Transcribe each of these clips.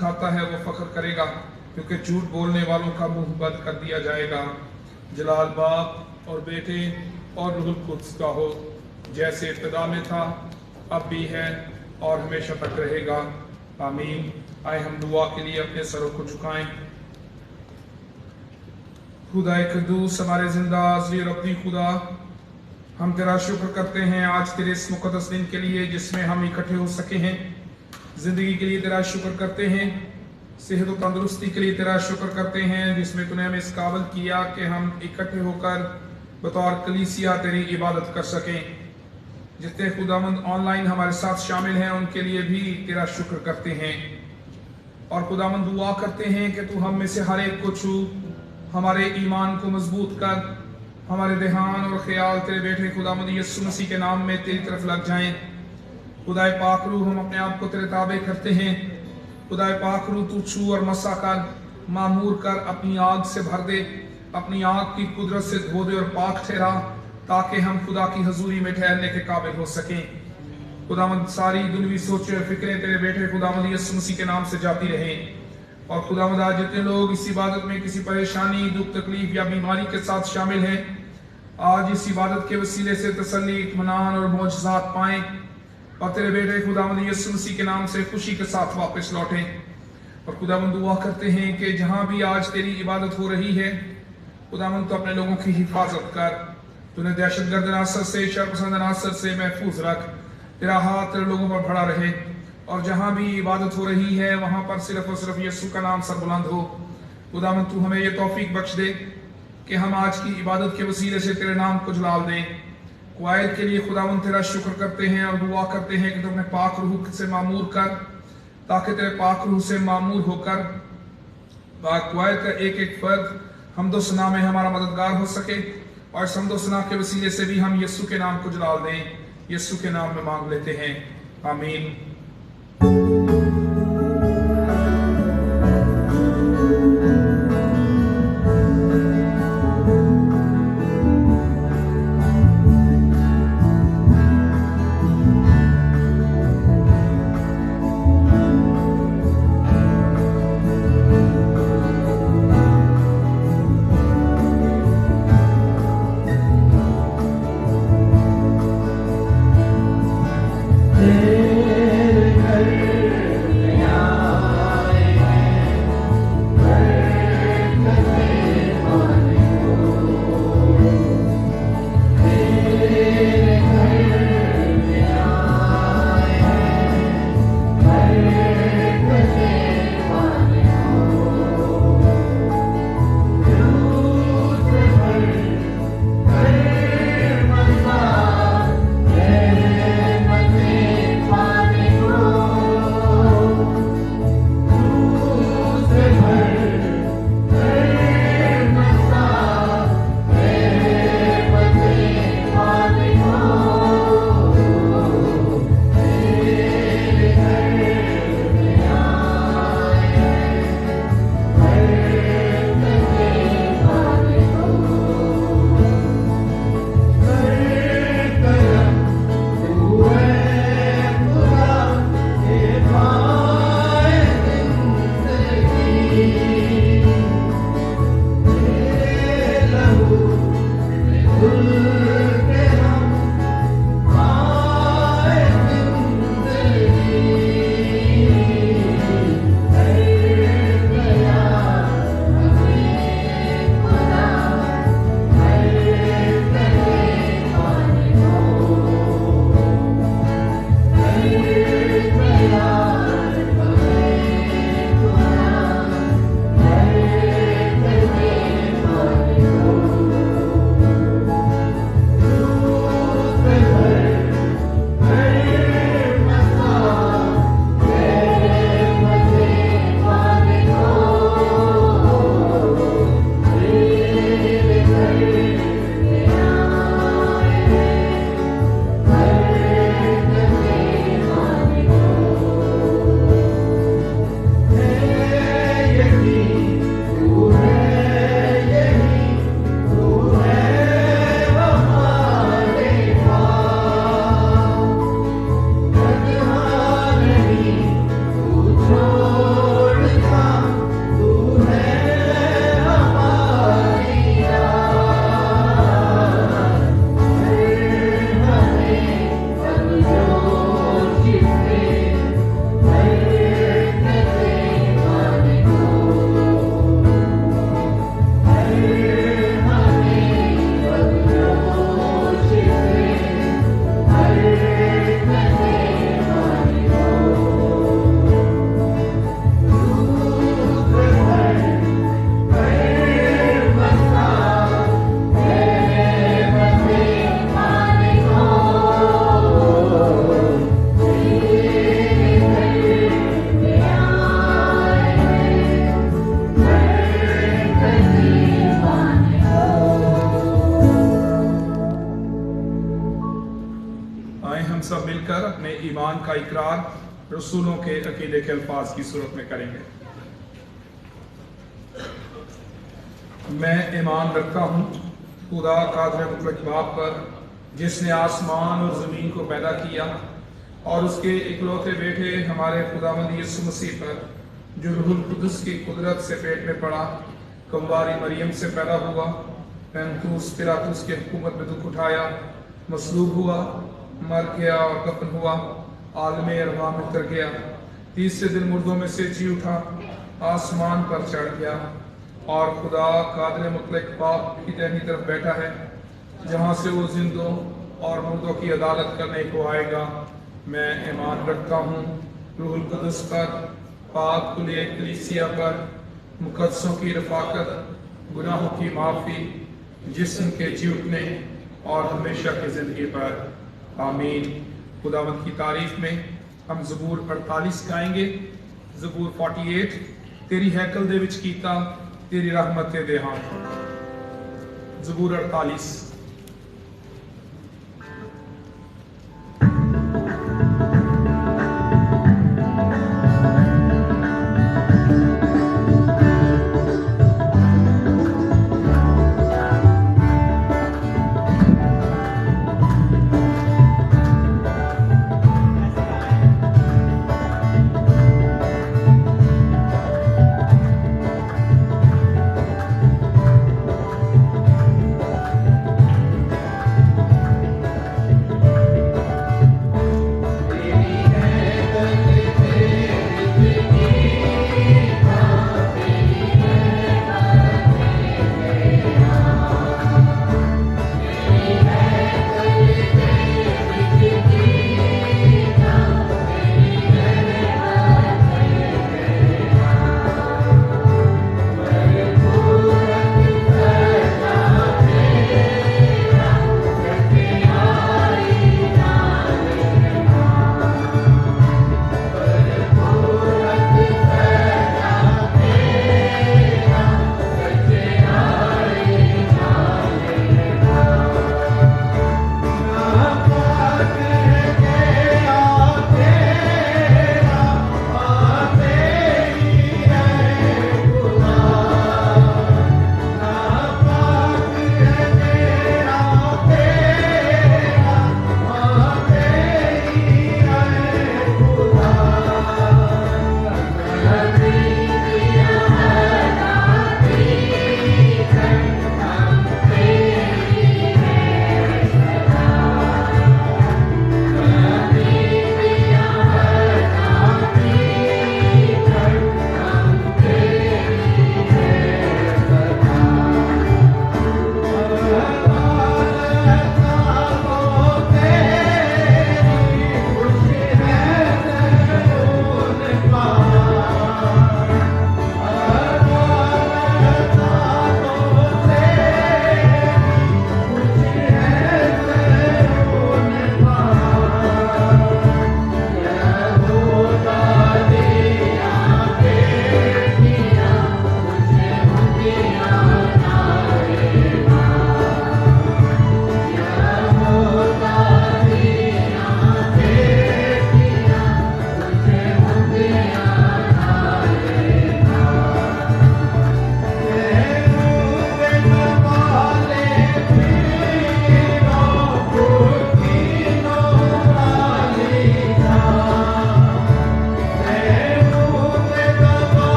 खाता है वो फख्र करेगा, क्योंकि झूठ बोलने वालों का मुंह बंद कर दिया जाएगा। जलाल बाप और बेटे और रूहुल कुद्स का हो, जैसे इब्तिदा में था, अब भी है और हमेशा तक रहेगा। आमीन। आए हम दुआ के लिए अपने सरों को झुकाएं। खुदाए कद्दूस, हमारे जिंदा अज़ली और अपनी खुदा, हम तेरा शुक्र करते हैं आज तेरे इस मुक़द्दस दिन के लिए जिसमें हम इकट्ठे हो सके हैं। ज़िंदगी के लिए तेरा शुक्र करते हैं, सेहत और तंदुरुस्ती के लिए तेरा शुक्र करते हैं जिसमें तूने हमें इस काबिल किया कि हम इकट्ठे होकर बतौर कलीसिया तेरी इबादत कर सकें। जितने खुदावंद ऑनलाइन हमारे साथ शामिल हैं उनके लिए भी तेरा शुक्र करते हैं और खुदावंद दुआ करते हैं कि तू हम में से हर एक को छू, हमारे ईमान को मजबूत कर, हमारे ध्यान और ख्याल तेरे बेटे खुदावंद यीशु मसीह के नाम में तेरी तरफ लग जाएं। खुदाए पाक रूह, हम अपने आप को तेरे ताबे करते हैं। खुदाए पाक रूह, तू छू और मसा कर, मामूर कर, अपनी आग से भर दे, अपनी आग की कुदरत से धो दे और पाक ठहरा, ताकि हम खुदा की हजूरी में ठहरने के काबिल हो सकें। खुदावंद सारी दुनियावी सोचे और फिक्रें तेरे बेटे खुदावंद यीशु मसीह के नाम से जाती रहें। और खुदावंद आज जितने लोग इस इबादत में किसी परेशानी, दुख, तकलीफ या बीमारी के साथ शामिल हैं, आज इस इबादत के वसीले से तसल्ली, इत्मीनान और मौजज़ात पाएं और तेरे बेटे खुदावंद यीशु मसीह के नाम से खुशी के साथ वापस लौटें। और खुदावंद दुआ करते हैं कि जहां भी आज तेरी इबादत हो रही है, खुदावंद तो अपने लोगों की हिफाजत कर, तूने दहशतगर्द नासर से, शरपसंद नासर से महफूज रख, तेरा हाथ तेरे लोगों पर खड़ा रहे और जहां भी इबादत हो रही है वहां पर सिर्फ और सिर्फ यीशु का नाम सरबुलंद हो। खुदावंद तू हमें यह तौफीक बख्श दे कि हम आज की इबादत के वसीले से तेरे नाम को जलाल दें। क्वाइल के लिए खुदावंद तेरा शुक्र करते हैं और दुआ करते हैं कि तू अपने पाक रूह से मामूर कर, ताकि तेरे पाक रूह से मामूर होकर क्वाइल का एक एक फर्द हमदो सना में हमारा मददगार हो सके और समदो सना के वसीले से भी हम यीशु के नाम को जलाल दें। यीशु के नाम में मांग लेते हैं, आमीन। Hey ईमान का इकरार रसूलों के अकीदे के अल्फाज की सूरत में करेंगे। मैं ईमान रखता हूँ खुदा कादिर मुतलक बाप पर, जिसने आसमान और ज़मीन को पैदा किया, और उसके इकलौते बेटे हमारे खुदावंद यीशु मसीह पर, जो रूहुल कुदस की कुदरत से पेट में पड़ा, कमवारी मरियम से पैदा हुआ, पैंतूस पिलातुस की हुकूमत में दुख उठाया, मसलूब हुआ, मर गया और दफन हुआ, आलम अरवाह में उतर गया, तीसरे दिन मुर्दों में से जी उठा, आसमान पर चढ़ गया और खुदा कादिर मुतलक बाप की दाहिनी तरफ बैठा है, जहाँ से वो जिंदों और मुर्दों की अदालत करने को आएगा। मैं ईमान रखता हूँ रूहुल कुदस पर, पाक कुलिया कलीसिया पर, मुकद्दसों की रफाकत, गुनाहों की माफ़ी, जिस्म के जी उठने और हमेशा की ज़िंदगी पर। आमीन। खुदावंद की तारीफ में हम ज़बूर 48 गाएंगे। ज़बूर 48। तेरी हैकल दे विच कीता तेरी रहमत दे हां। ज़बूर 48।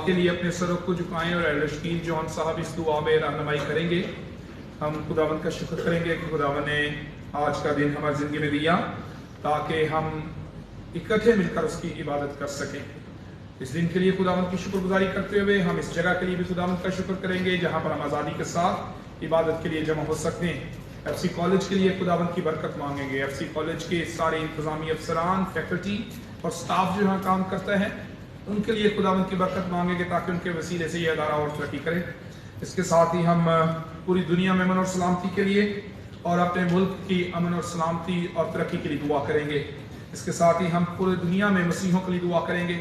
के लिए अपने सरों को झुकाएं और एल्डर शकील जॉन साहब इस दुआ में रहनुमाई करेंगे। हम खुदावंद का शुक्र करेंगे कि खुदावंद ने आज का दिन हमारी ज़िंदगी में दिया ताकि हम इकट्ठे मिलकर उसकी इबादत कर सकें। इस दिन के लिए खुदावंद की शुक्रगुजारी करते हुए हम इस जगह के लिए भी खुदावंद का शुक्र करेंगे जहाँ पर हम आज़ादी के साथ इबादत के लिए जमा हो सकते हैं। FC कॉलेज के लिए खुदावंद की बरकत मांगेंगे। FC कॉलेज के सारे इंतजामी अफसरान, फैकल्टी और स्टाफ जो यहाँ काम करता है उनके लिए खुदावंद की बरकत मांगेंगे ताकि उनके वसीले से यह अदारा और तरक्की करे। इसके साथ ही हम पूरी दुनिया में अमन और सलामती के लिए और अपने मुल्क की अमन और सलामती और तरक्की के लिए दुआ करेंगे। इसके साथ ही हम पूरी दुनिया में मसीहों के लिए दुआ करेंगे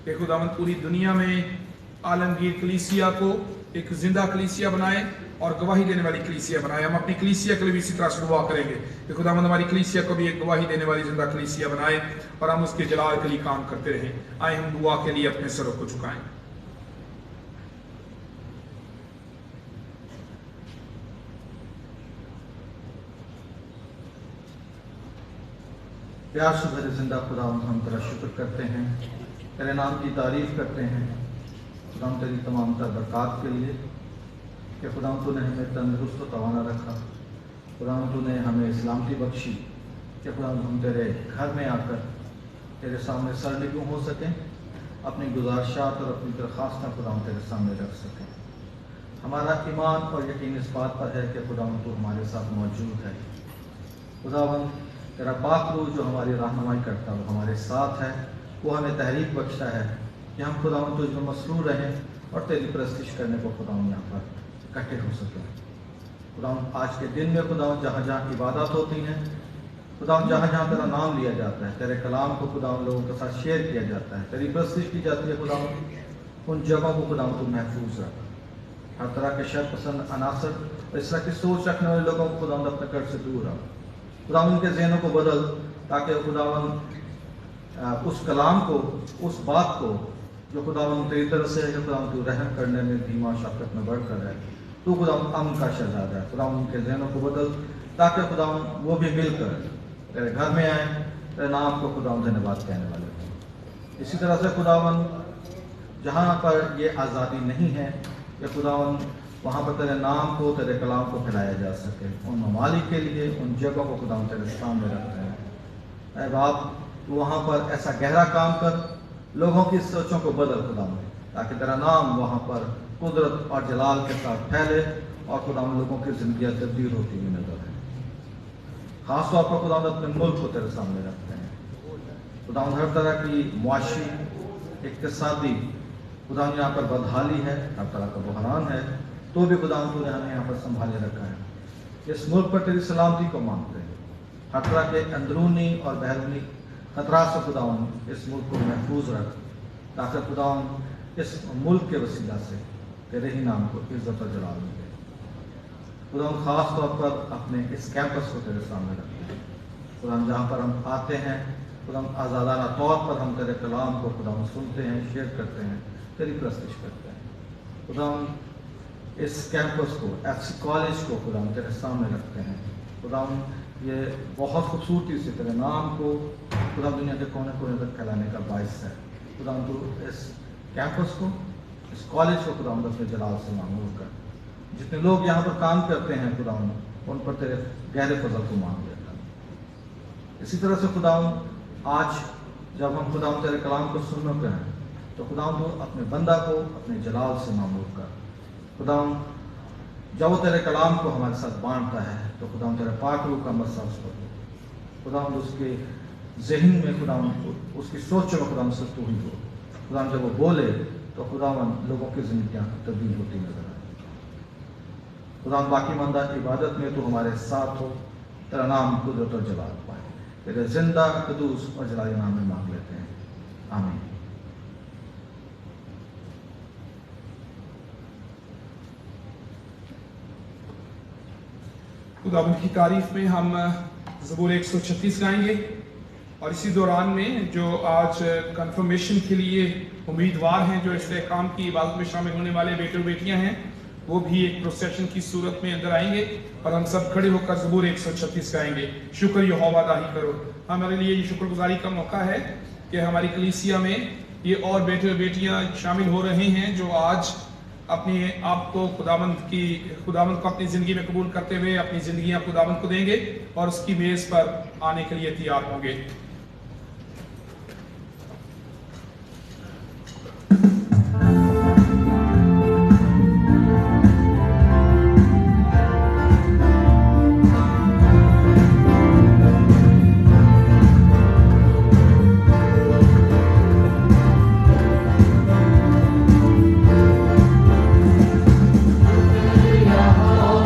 कि खुदावंद पूरी दुनिया में आलमगीर कलीसिया को एक जिंदा कलीसिया बनाए और गवाही देने वाली कलीसिया बनाए। हम अपनी कलीसिया के लिए भी इसी तरह से दुआ करेंगे कि खुदावंद हमारी कलीसिया को भी एक गवाही देने वाली जिंदा कलीसिया बनाए और हम उसके जलाल के लिए काम करते रहें। आए हम दुआ के लिए अपने सरों को झुकाएं। प्यार से भरे जिंदा खुदावंद हम तेरा शुक्र करते हैं, तेरे नाम की तारीफ करते हैं खुदावंद तेरी तमाम तर बरक़ात के लिए कि खुदावंद तूने हमें तंदुरुस्त तवाना रखा। खुदावंद तूने हमें सलामती बख्शी कि खुदावंद हम तेरे घर में आकर तेरे सामने सरनिगू हो सकें, अपनी गुजारिशात और अपनी दरख्वास्तें खुदावंद तेरे सामने रख सकें। हमारा ईमान और यकीन इस बात पर है कि खुदावंद तू हमारे साथ मौजूद है। खुदावंद तेरा पाक रूह जो हमारी रहनुमाई करता है वो हमारे साथ है, वो हमें तहरीक बख्शता है कि हम खुदावंद तुझ में मसरूर रहें और तेरी परस्तिश करने को खुदावंद यहाँ पर इकट्ठे हो सकें। खुदावंद आज के दिन में खुदावंद जहाँ जहाँ इबादत होती हैं, खुदावंद जहाँ जहाँ तेरा नाम लिया जाता है, तेरे कलाम को खुदावंद लोगों के साथ शेयर किया जाता है, तेरी परस्तिश की जाती है, खुदावंद उन जगहों को खुदावंद तू महफूज रख। हर तरह के शर पसंद अनासर और इस तरह की सोच रखने वाले लोगों को खुदावंद अपने घर से दूर रख। खुदावंद के ज़हनों को बदल ताकि खुदावंद उस कलाम को, उस बात को जो खुदावंद तेरी तरफ से है, जो खुदावंद तू रहम करने में धीमा शफ़क़त में बढ़कर है, तू खुदावंद अमन का शहज़ादा है। खुदावंद उनके ज़हनों को बदल ताकि खुदावंद वो भी मिलकर तेरे घर में आए, तेरे नाम को खुदावंद धन्यवाद कहने वाले हों। इसी तरह से खुदावंद जहाँ पर ये आज़ादी नहीं है कि खुदावंद वहाँ पर तेरे नाम को, तेरे कलाम को फैलाया जा सके, उन ममालिक के लिए उन जगहों को खुदावंद तेरे सामने रखते हैं। ऐ बाप तू वहाँ पर ऐसा गहरा काम कर, लोगों की सोचों को बदल खुदावंद, ताकि तेरा नाम वहाँ पर कुदरत और जलाल के साथ फैले और खुदावंद लोगों की ज़िंदगियाँ तब्दील होती हुई नजर आए। ख़ास तौर पर खुदावंद अपने मुल्क को तेरे सामने रखते हैं। खुदावंद हर तरह की मुआशी, इक़्तिसादी खुदावंद यहाँ पर बदहाली है, हर तरह का बहरान है, तो भी खुदावंद तूने हमें यहाँ पर संभाले रखा है। इस मुल्क पर तेरी सलामती को मांगते हैं। हर तरह के अंदरूनी और बैरूनी खतरा से खुदावंद इस मुल्क को महफूज रख, ताकि खुदावंद इस मुल्क के वसीला से तेरे ही नाम को इज्जत और जलाल मिले। खुदावंद ख़ास तौर पर अपने इस कैंपस को तेरे सामने रखते हैं। खुदावंद जहाँ पर हम आते हैं, खुदावंद आज़ादाना तौर पर हम तेरे कलाम को खुदावंद सुनते हैं, शेयर करते हैं, तेरी परस्तिश करते हैं। खुदावंद इस कैंपस को, FC कॉलेज को खुदावंद तेरे सामने रखते हैं। खुदावंद ये बहुत खूबसूरती से तेरे नाम को खुदावंद दुनिया के कोने कोने तक फैलाने का बाइस है। खुदावंद तू इस कैंपस को, इस कॉलेज को खुदावंद अपने जलाल से मांगूर कर। जितने लोग यहाँ पर काम करते हैं खुदावंद उन पर तेरे गहरे फजल को मांग लेता। इसी तरह से खुदावंद आज जब हम खुदावंद तेरे कलाम को सुनने पे हैं तो खुदावंद तू अपने बंदा को अपने जलाल से मामूर कर। खुदावंद जब वो तेरे कलाम को हमारे साथ बांटता है तो खुदावंद तेरे पाक रूह का मस्सा उस पर हो। खुदावंद उसके जहन में, खुदावंद उसकी सोच में खुदावंद से तू ही हो। खुदावंद जब वो बोले तो खुदावंद लोगों की जिंदगियाँ तब्दील होती नजर आए। खुदावंद बाकी मानदा इबादत में तो हमारे साथ हो, तेरा नाम कुदरत और जलाल पाए। तेरे जिंदा कदूस और जलाली नाम में मांग लेते हैं, आमीन। खुदावंद की तारीफ में हम ज़बूर 136 गाएंगे और इसी दौरान में जो आज कंफर्मेशन के लिए उम्मीदवार हैं, जो इस्तेकाम की इबादत में शामिल होने वाले बेटे और बेटियां हैं, वो भी एक प्रोसेशन की सूरत में अंदर आएंगे और हम सब खड़े होकर ज़बूर 136 गाएंगे। शुक्र यहोवा दाही करो। हमारे लिए ये शुक्रगुजारी का मौका है कि हमारी कलीसिया में ये और बेटे बेटियां शामिल हो रहे हैं जो आज अपने आप को खुदावंद को अपनी जिंदगी में कबूल करते हुए अपनी जिंदगियां खुदावंद को देंगे और उसकी मेज पर आने के लिए तैयार होंगे। Oh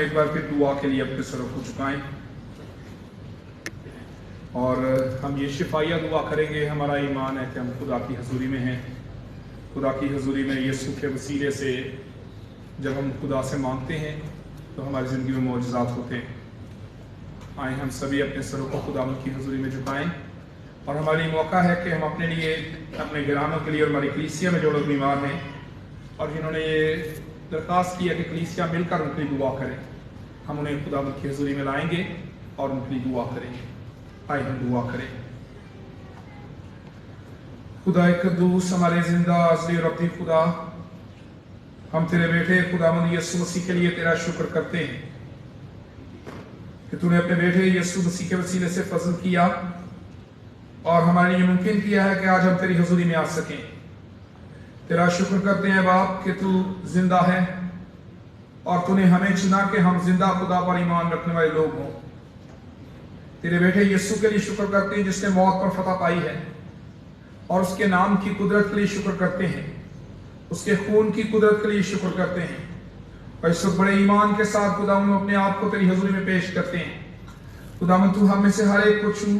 एक बार फिर दुआ के लिए अपने सरों को झुकाएं और हम ये शिफाइया दुआ करेंगे। हमारा ईमान है कि हम खुदा की हजूरी में हैं। खुदा की हजूरी में यीशु के वसीले से जब हम खुदा से मांगते हैं तो हमारी ज़िंदगी में मौजज़ात होते हैं। आए हम सभी अपने सरों को खुदा की हजूरी में झुकाएं और हमारी मौका है कि हम अपने लिए, अपने घरानों के लिए और हमारी कलीसिया में जो लोग बीमार हैं और जिन्होंने ये दरख्वास्त किया कि कलीसिया मिलकर उनकी दुआ करें, हम उन्हें खुदा की हजूरी में लाएंगे और उनकी दुआ करेंगे। आए हम दुआ करें। खुदा कद्दूस, हमारे जिंदा असली और अब्दी खुदा, हम तेरे बेटे खुदावंद यीशु मसीह के लिए तेरा शुक्र करते हैं कि तूने अपने बेटे यीशु मसीह के वसीले से फजल किया और हमारे लिए मुमकिन किया है कि आज हम तेरी हजूरी में आ सकें। तेरा शुक्र करते हैं बाप कि तू जिंदा है और तूने हमें चुना कि हम जिंदा खुदा पर ईमान रखने वाले लोग हों। तेरे बेटे यीशु के लिए शुक्र करते हैं जिसने मौत पर फतह पाई है और उसके नाम की कुदरत के लिए शुक्र करते हैं, उसके खून की कुदरत के लिए शुक्र करते हैं और इस बड़े ईमान के साथ खुदावंद अपने आप को तेरी हजूरी में पेश करते हैं। खुदावंद तू हम में से हर एक को छू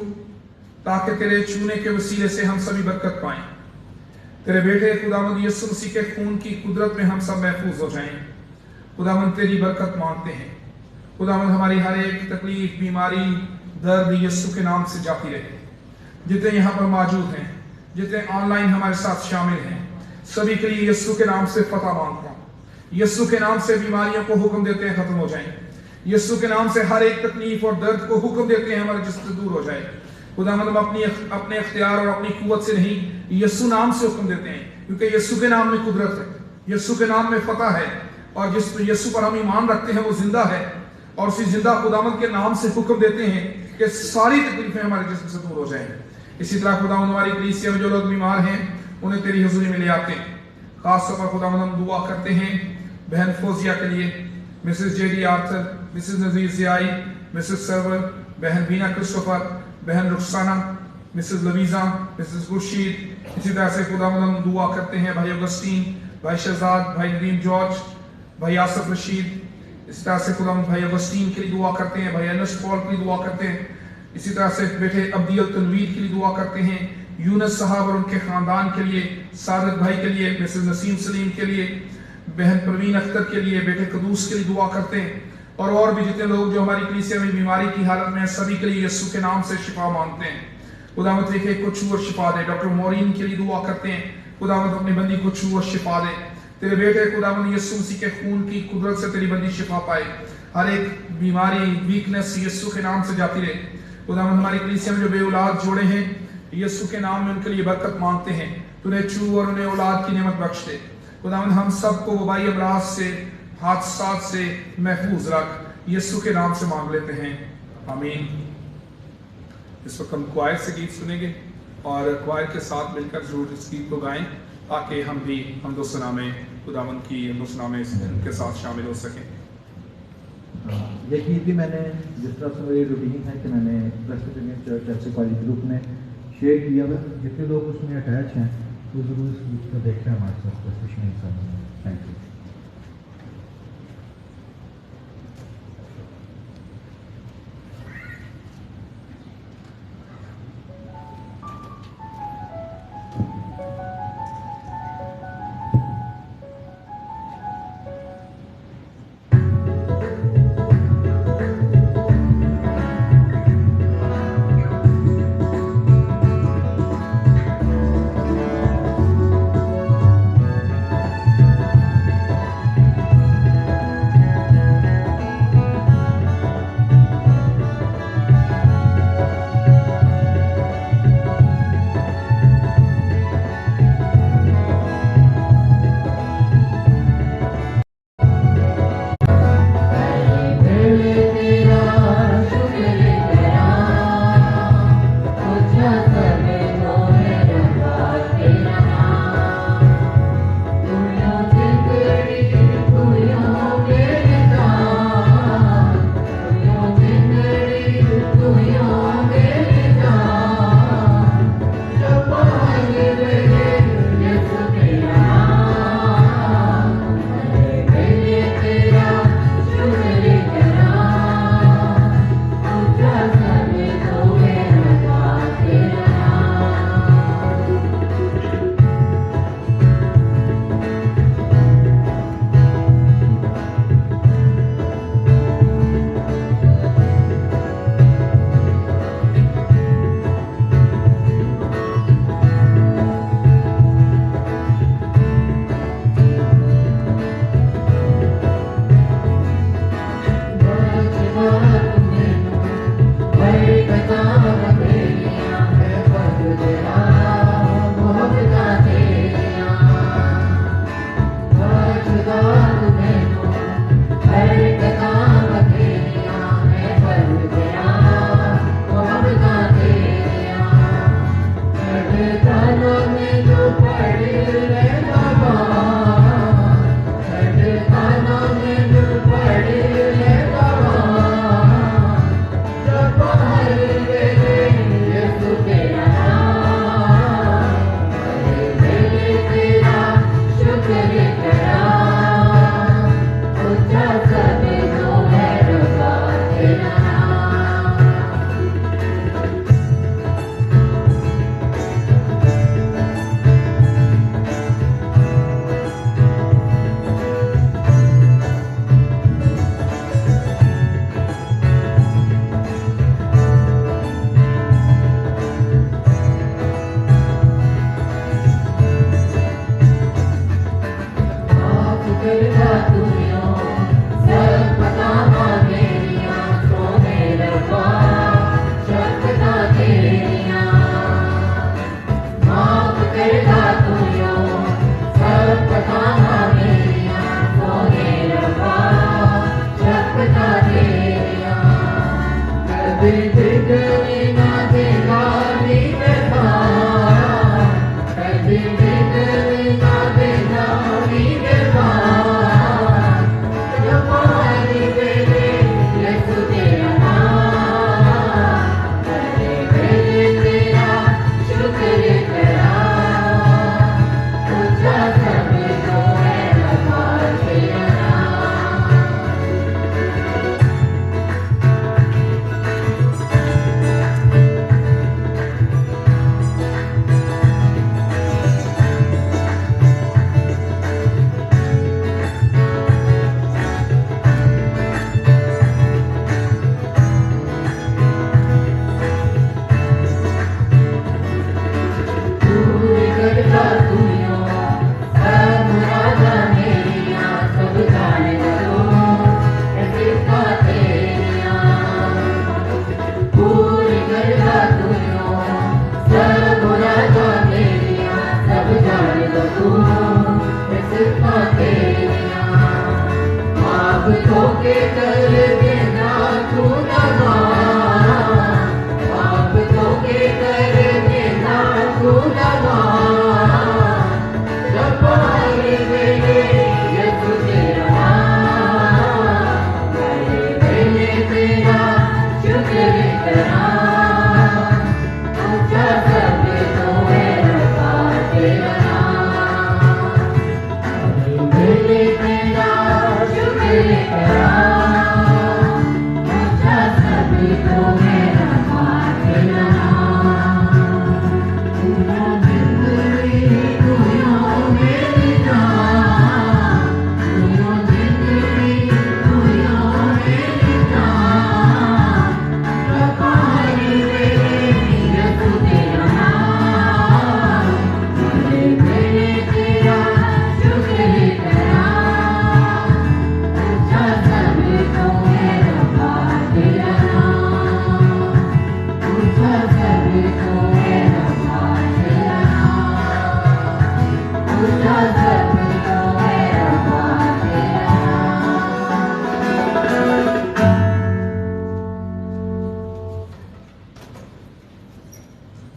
ताकि तेरे छूने के वसीले से हम सभी बरकत पाएं। तेरे बेटे खुदावंद यीशु मसीह के खून की कुदरत में हम सब महफूज हो जाएं। खुदावंद तेरी बरकत मांगते हैं। खुदावंद हमारी हर एक तकलीफ, बीमारी, दर्द यीशु के नाम से जाती रहे। जितने यहाँ पर मौजूद हैं, जितने ऑनलाइन हमारे साथ शामिल हैं, सभी के लिए यीशु के नाम से फतह मांगता हूँ। यीशु के नाम से बीमारियों को हुक्म देते हैं खत्म हो जाएं। यीशु के नाम से हर एक तकलीफ और दर्द को हुक्म देते हैं हमारे जिस्म से दूर हो जाए। खुदावंद हम अपने इख्तियार और अपनी कुव्वत से नहीं, यीशु नाम से हुक्म देते हैं क्योंकि यीशु के नाम में कुदरत है, यीशु के नाम में फतह है और जिस यीशु पर हम ईमान रखते हैं वो जिंदा है और उसी जिंदा खुदावंद के नाम से हुक्म देते हैं कि सारी तकलीफें हमारे जिस्म से दूर हो जाएं। इसी तरह खुदावंद हमारी कलीसिया में जो लोग बीमार हैं उन्हें तेरी हजूरी में ले आते हैं। खासतौर पर खुदावंद हम दुआ करते हैं बहन फौजिया के लिए, मिसेस जेडी आर्थर, मिसेस नजीर जियाई, मिसेस सरवर, बहन बीना क्रिस्टोफर, बहन रुखसाना, मिसेस लवीजा, मिसेस खुर्शीद। इसी तरह से खुदावंद हम दुआ करते हैं भाई अगस्टीन, भाई शहजाद, भाई नदीम जॉर्ज, भाई आसफ रशीद। इस तरह से खुदावंद भाई अगस्टीन के लिए दुआ करते हैं, भाई अनस पॉल के लिए दुआ करते हैं। इसी तरह से बेटे अब्दियल तनवीर के लिए दुआ करते हैं, यूनस साहब और उनके खानदान के लिए, सादत भाई के लिए, मिसेस नसीम सलीम के लिए, बहन परवीन अख्तर के लिए, बेटे कदूस के लिए दुआ करते हैं और भी जितने लोग जो हमारी कलीसिया में बीमारी की हालत में है सभी के लिए यीशु के नाम से शिफा मांगते हैं। खुदावंद देखे को छू और शिफा दे। डॉक्टर मोरीन के लिए दुआ करते हैं, खुदावंद अपनी बंदी को छू और शिफा दे। तेरे बेटे खुदावंद यीशु मसीह के खून की कुदरत से तेरी बंदी शिफा पाए। हर एक बीमारी, वीकनेस यीशु के नाम से जाती रहे। खुदावंद हमारी कलीसिया में जो बेऔलाद जोड़े हैं यीशु के नाम में उनके लिए बरकत मांगते हैं। तूने छू और उन्हें औलाद की नेमत बख्श दे। खुदावंद हम सबको वबाई अमराज से, हादसात से महफूज रख। यीशु के नाम से मांग लेते हैं, आमीन। इस वक्त हम क्वायर से गीत सुनेंगे और क्वायर के साथ मिलकर जरूर इस गीत को गाएं ताकि हम भी हमदोसना में खुदावंद की हमदोसना में उनके साथ शामिल हो सकें। ये गीत भी मैंने जिस तरह से मेरी रूटीन है कि मैंने प्रेसिडेंट चर्च ऐसे कॉलेज ग्रुप में शेयर किया हुआ। जितने लोग उसमें अटैच हैं तो ज़रूर इस गीत को देखें हमारे साथ प्रेसिडेंट। Thank you.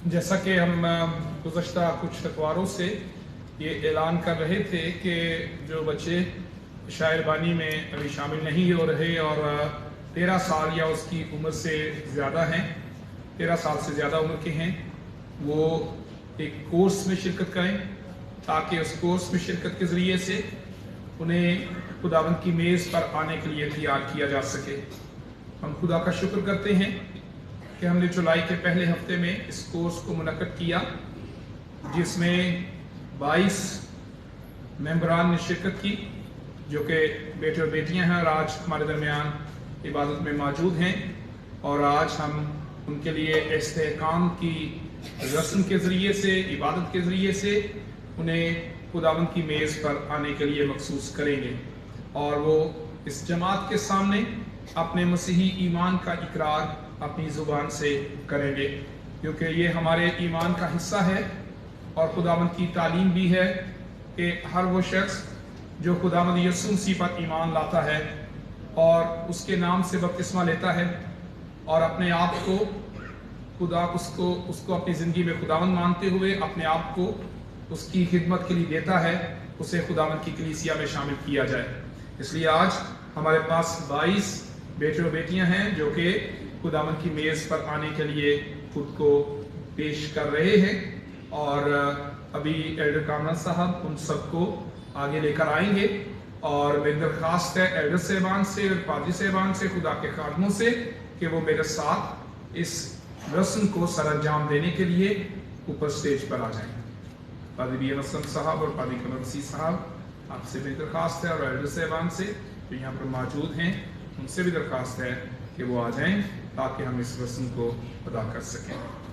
जैसा कि हम गुज़श्ता कुछ अखबारों से ये ऐलान कर रहे थे कि जो बच्चे शायरबानी में अभी शामिल नहीं हो रहे और 13 साल या उसकी उम्र से ज़्यादा हैं, 13 साल से ज़्यादा उम्र के हैं, वो एक कोर्स में शिरकत करें ताकि उस कोर्स में शिरकत के ज़रिए से उन्हें खुदावंद की मेज़ पर आने के लिए तैयार किया जा सके। हम खुदा का शुक्र करते हैं कि हमने जुलाई के पहले हफ्ते में इस कोर्स को मुनक्कद किया, जिसमें 22 मेंबरान ने शिरकत की जो कि बेटे और बेटियां हैं और आज हमारे दरमियान इबादत में मौजूद हैं। और आज हम उनके लिए इस्तेहकाम की रस्म के ज़रिए से, इबादत के ज़रिए से उन्हें खुदावंद की मेज़ पर आने के लिए मखसूस करेंगे और वो इस जमात के सामने अपने मसीही ईमान का इकरार अपनी ज़ुबान से करेंगे, क्योंकि ये हमारे ईमान का हिस्सा है और खुदावंद की तालीम भी है कि हर वो शख्स जो खुदावंद यीशु मसीह पर ईमान लाता है और उसके नाम से बपतिस्मा लेता है और अपने आप को खुदा उसको अपनी ज़िंदगी में खुदावंद मानते हुए अपने आप को उसकी खिदमत के लिए देता है, उसे खुदावंद की कलीसिया में शामिल किया जाए। इसलिए आज हमारे पास 22 बेटे और बेटियां हैं जो कि खुदावंद की मेज़ पर आने के लिए खुद को पेश कर रहे हैं और अभी एल्डर कामरान साहब उन सबको आगे लेकर आएंगे और मेरी दरख्वास्त है एल्डर साहबान से और पादरी साहबान से, खुदा के खादमों से, कि वो मेरे साथ इस रस्म को सरअंजाम देने के लिए ऊपर स्टेज पर आ जाएं। पादरी बी असलम साहब और पादरी कमर मसीह साहब, आपसे मेरी दरख्वास्त है और एल्डर साहबान से जो यहाँ पर मौजूद हैं उनसे भी दरख्वास्त है कि वो आ जाएं ताकि हम इस रस्म को अदा कर सकें।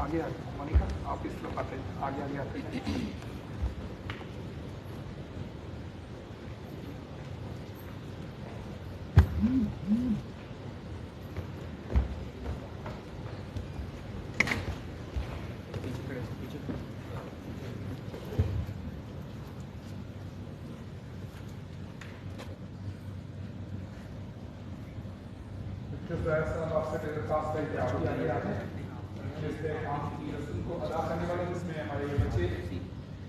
आगे मोनिका आप इस लोग आते हैं, आगे आते हैं। साहब आपसे दरख्वास्त है कि आप भी आगे आते हैं जिससे काम की रसूल को अदा करने वाले, जिसमें हमारे ये बच्चे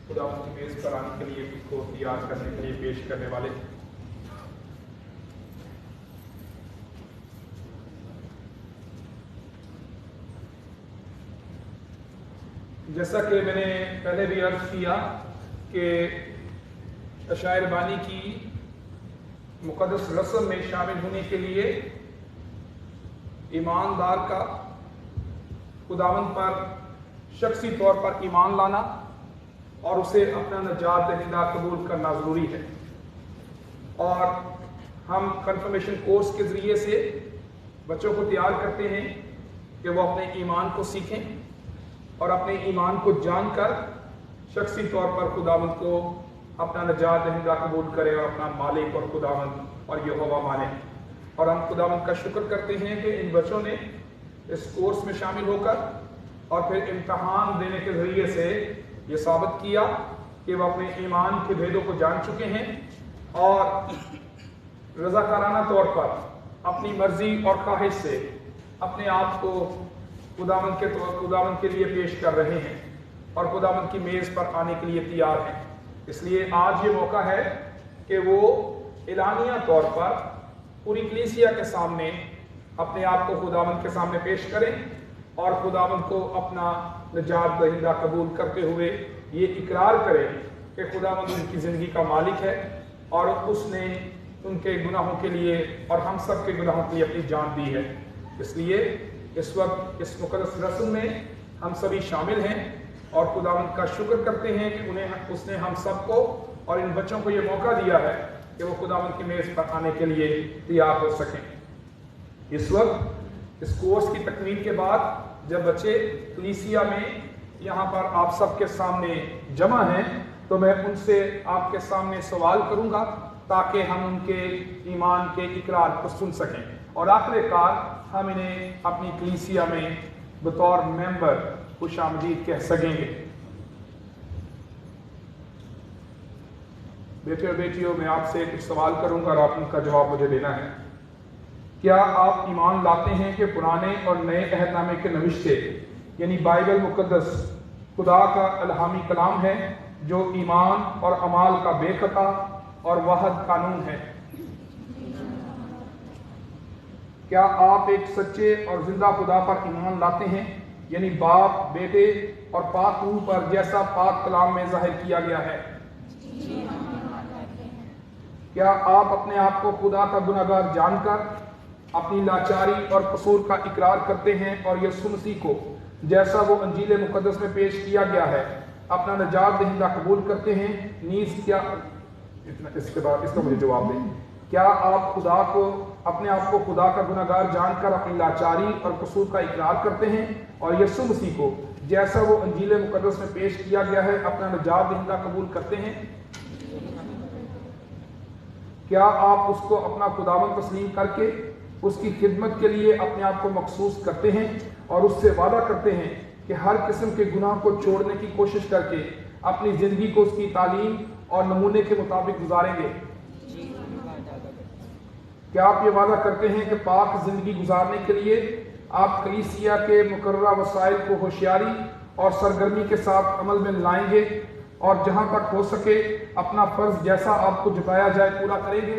खुदा की मेज़ पर आने के लिए खुद को तैयार करने के लिए पेश करने वाले। जैसा कि मैंने पहले भी अर्ज किया कि अशायर बानी की मुक़द्दस रस्म में शामिल होने के लिए ईमानदार का खुदावंद पर शख्सी तौर पर ईमान लाना और उसे अपना नजात दहिंदा कबूल करना ज़रूरी है। और हम कन्फर्मेशन कोर्स के ज़रिए से बच्चों को तैयार करते हैं कि वो अपने ईमान को सीखें और अपने ईमान को जानकर शख्सी तौर पर खुदावंद को अपना नजात दहिंदा कबूल करें और अपना मालिक और खुदावंद और यहोवा माने। और हम खुदावंद का शुक्र करते हैं कि इन बच्चों ने इस कोर्स में शामिल होकर और फिर इम्तहान देने के ज़रिए से ये साबित किया कि वह अपने ईमान के भेदों को जान चुके हैं और रज़ाकाराना तौर पर अपनी मर्जी और ख्वाहिश से अपने आप को खुदावंद के लिए पेश कर रहे हैं और खुदावंद की मेज़ पर आने के लिए तैयार हैं। इसलिए आज ये मौका है कि वो एलानिया तौर पर पूरी कलीसिया के सामने अपने आप को खुदावंद के सामने पेश करें और खुदावंद को अपना निजात दहिंदा कबूल करते हुए ये इकरार करें कि खुदावंद उनकी ज़िंदगी का मालिक है और उसने उनके गुनाहों के लिए और हम सब के गुनाहों के लिए अपनी जान दी है। इसलिए इस वक्त इस मुक़द्दस रस्म में हम सभी शामिल हैं और खुदावंद का शुक्र करते हैं कि उसने हम सबको और इन बच्चों को ये मौका दिया है कि वो खुदावंद की मेज़ पर आने के लिए तैयार हो सकें। इस वक्त इस कोर्स की तकमील के बाद जब बच्चे कलीसिया में यहाँ पर आप सबके सामने जमा हैं तो मैं उनसे आपके सामने सवाल करूँगा ताकि हम उनके ईमान के इकरार को सुन सकें और आखिरकार हम इन्हें अपनी कलीसिया में बतौर मेंबर खुशामदीद कह सकेंगे। बेटे और बेटियों, मैं आपसे कुछ सवाल करूंगा और आप उनका जवाब मुझे देना है। क्या आप ईमान लाते हैं कि पुराने और नए अहदनामे के नविश्ते यानी बाइबल मुक़द्दस खुदा का इल्हामी कलाम है जो ईमान और अमाल का बेखता और वाहिद कानून है? क्या आप एक सच्चे और जिंदा खुदा पर ईमान लाते हैं यानी बाप, बेटे और पाक रूह पर जैसा पाक कलाम में जाहिर किया गया है? क्या आप अपने आप को खुदा का गुनाहगार जानकर अपनी लाचारी और कसूर का इकरार करते हैं और यीशु मसीह को जैसा वो अंजील मुक़द्दस में पेश किया गया है अपना नजात दहिंदा कबूल करते हैं? नीज क्या इसके बाद इसका मुझे जवाब दें। क्या आप अपने आप को खुदा का गुनाहगार जानकर अपनी लाचारी और कसूर का इकरार करते हैं और यीशु मसीह को जैसा वो अंजील मुक़द्दस में पेश किया गया है अपना नजात दहिंदा कबूल करते हैं? क्या आप उसको अपना खुदावंद तस्लीम करके उसकी खिदमत के लिए अपने आप को मखसूस करते हैं और उससे वादा करते हैं कि हर किस्म के गुनाह को छोड़ने की कोशिश करके अपनी ज़िंदगी को उसकी तालीम और नमूने के मुताबिक गुजारेंगे? क्या आप ये वादा करते हैं कि पाक ज़िंदगी गुजारने के लिए आप कलीसिया के मुकर्ररा वसाइल को होशियारी और सरगर्मी के साथ अमल में लाएंगे और जहां तक हो सके अपना फर्ज जैसा आपको जताया जाए पूरा करेंगे?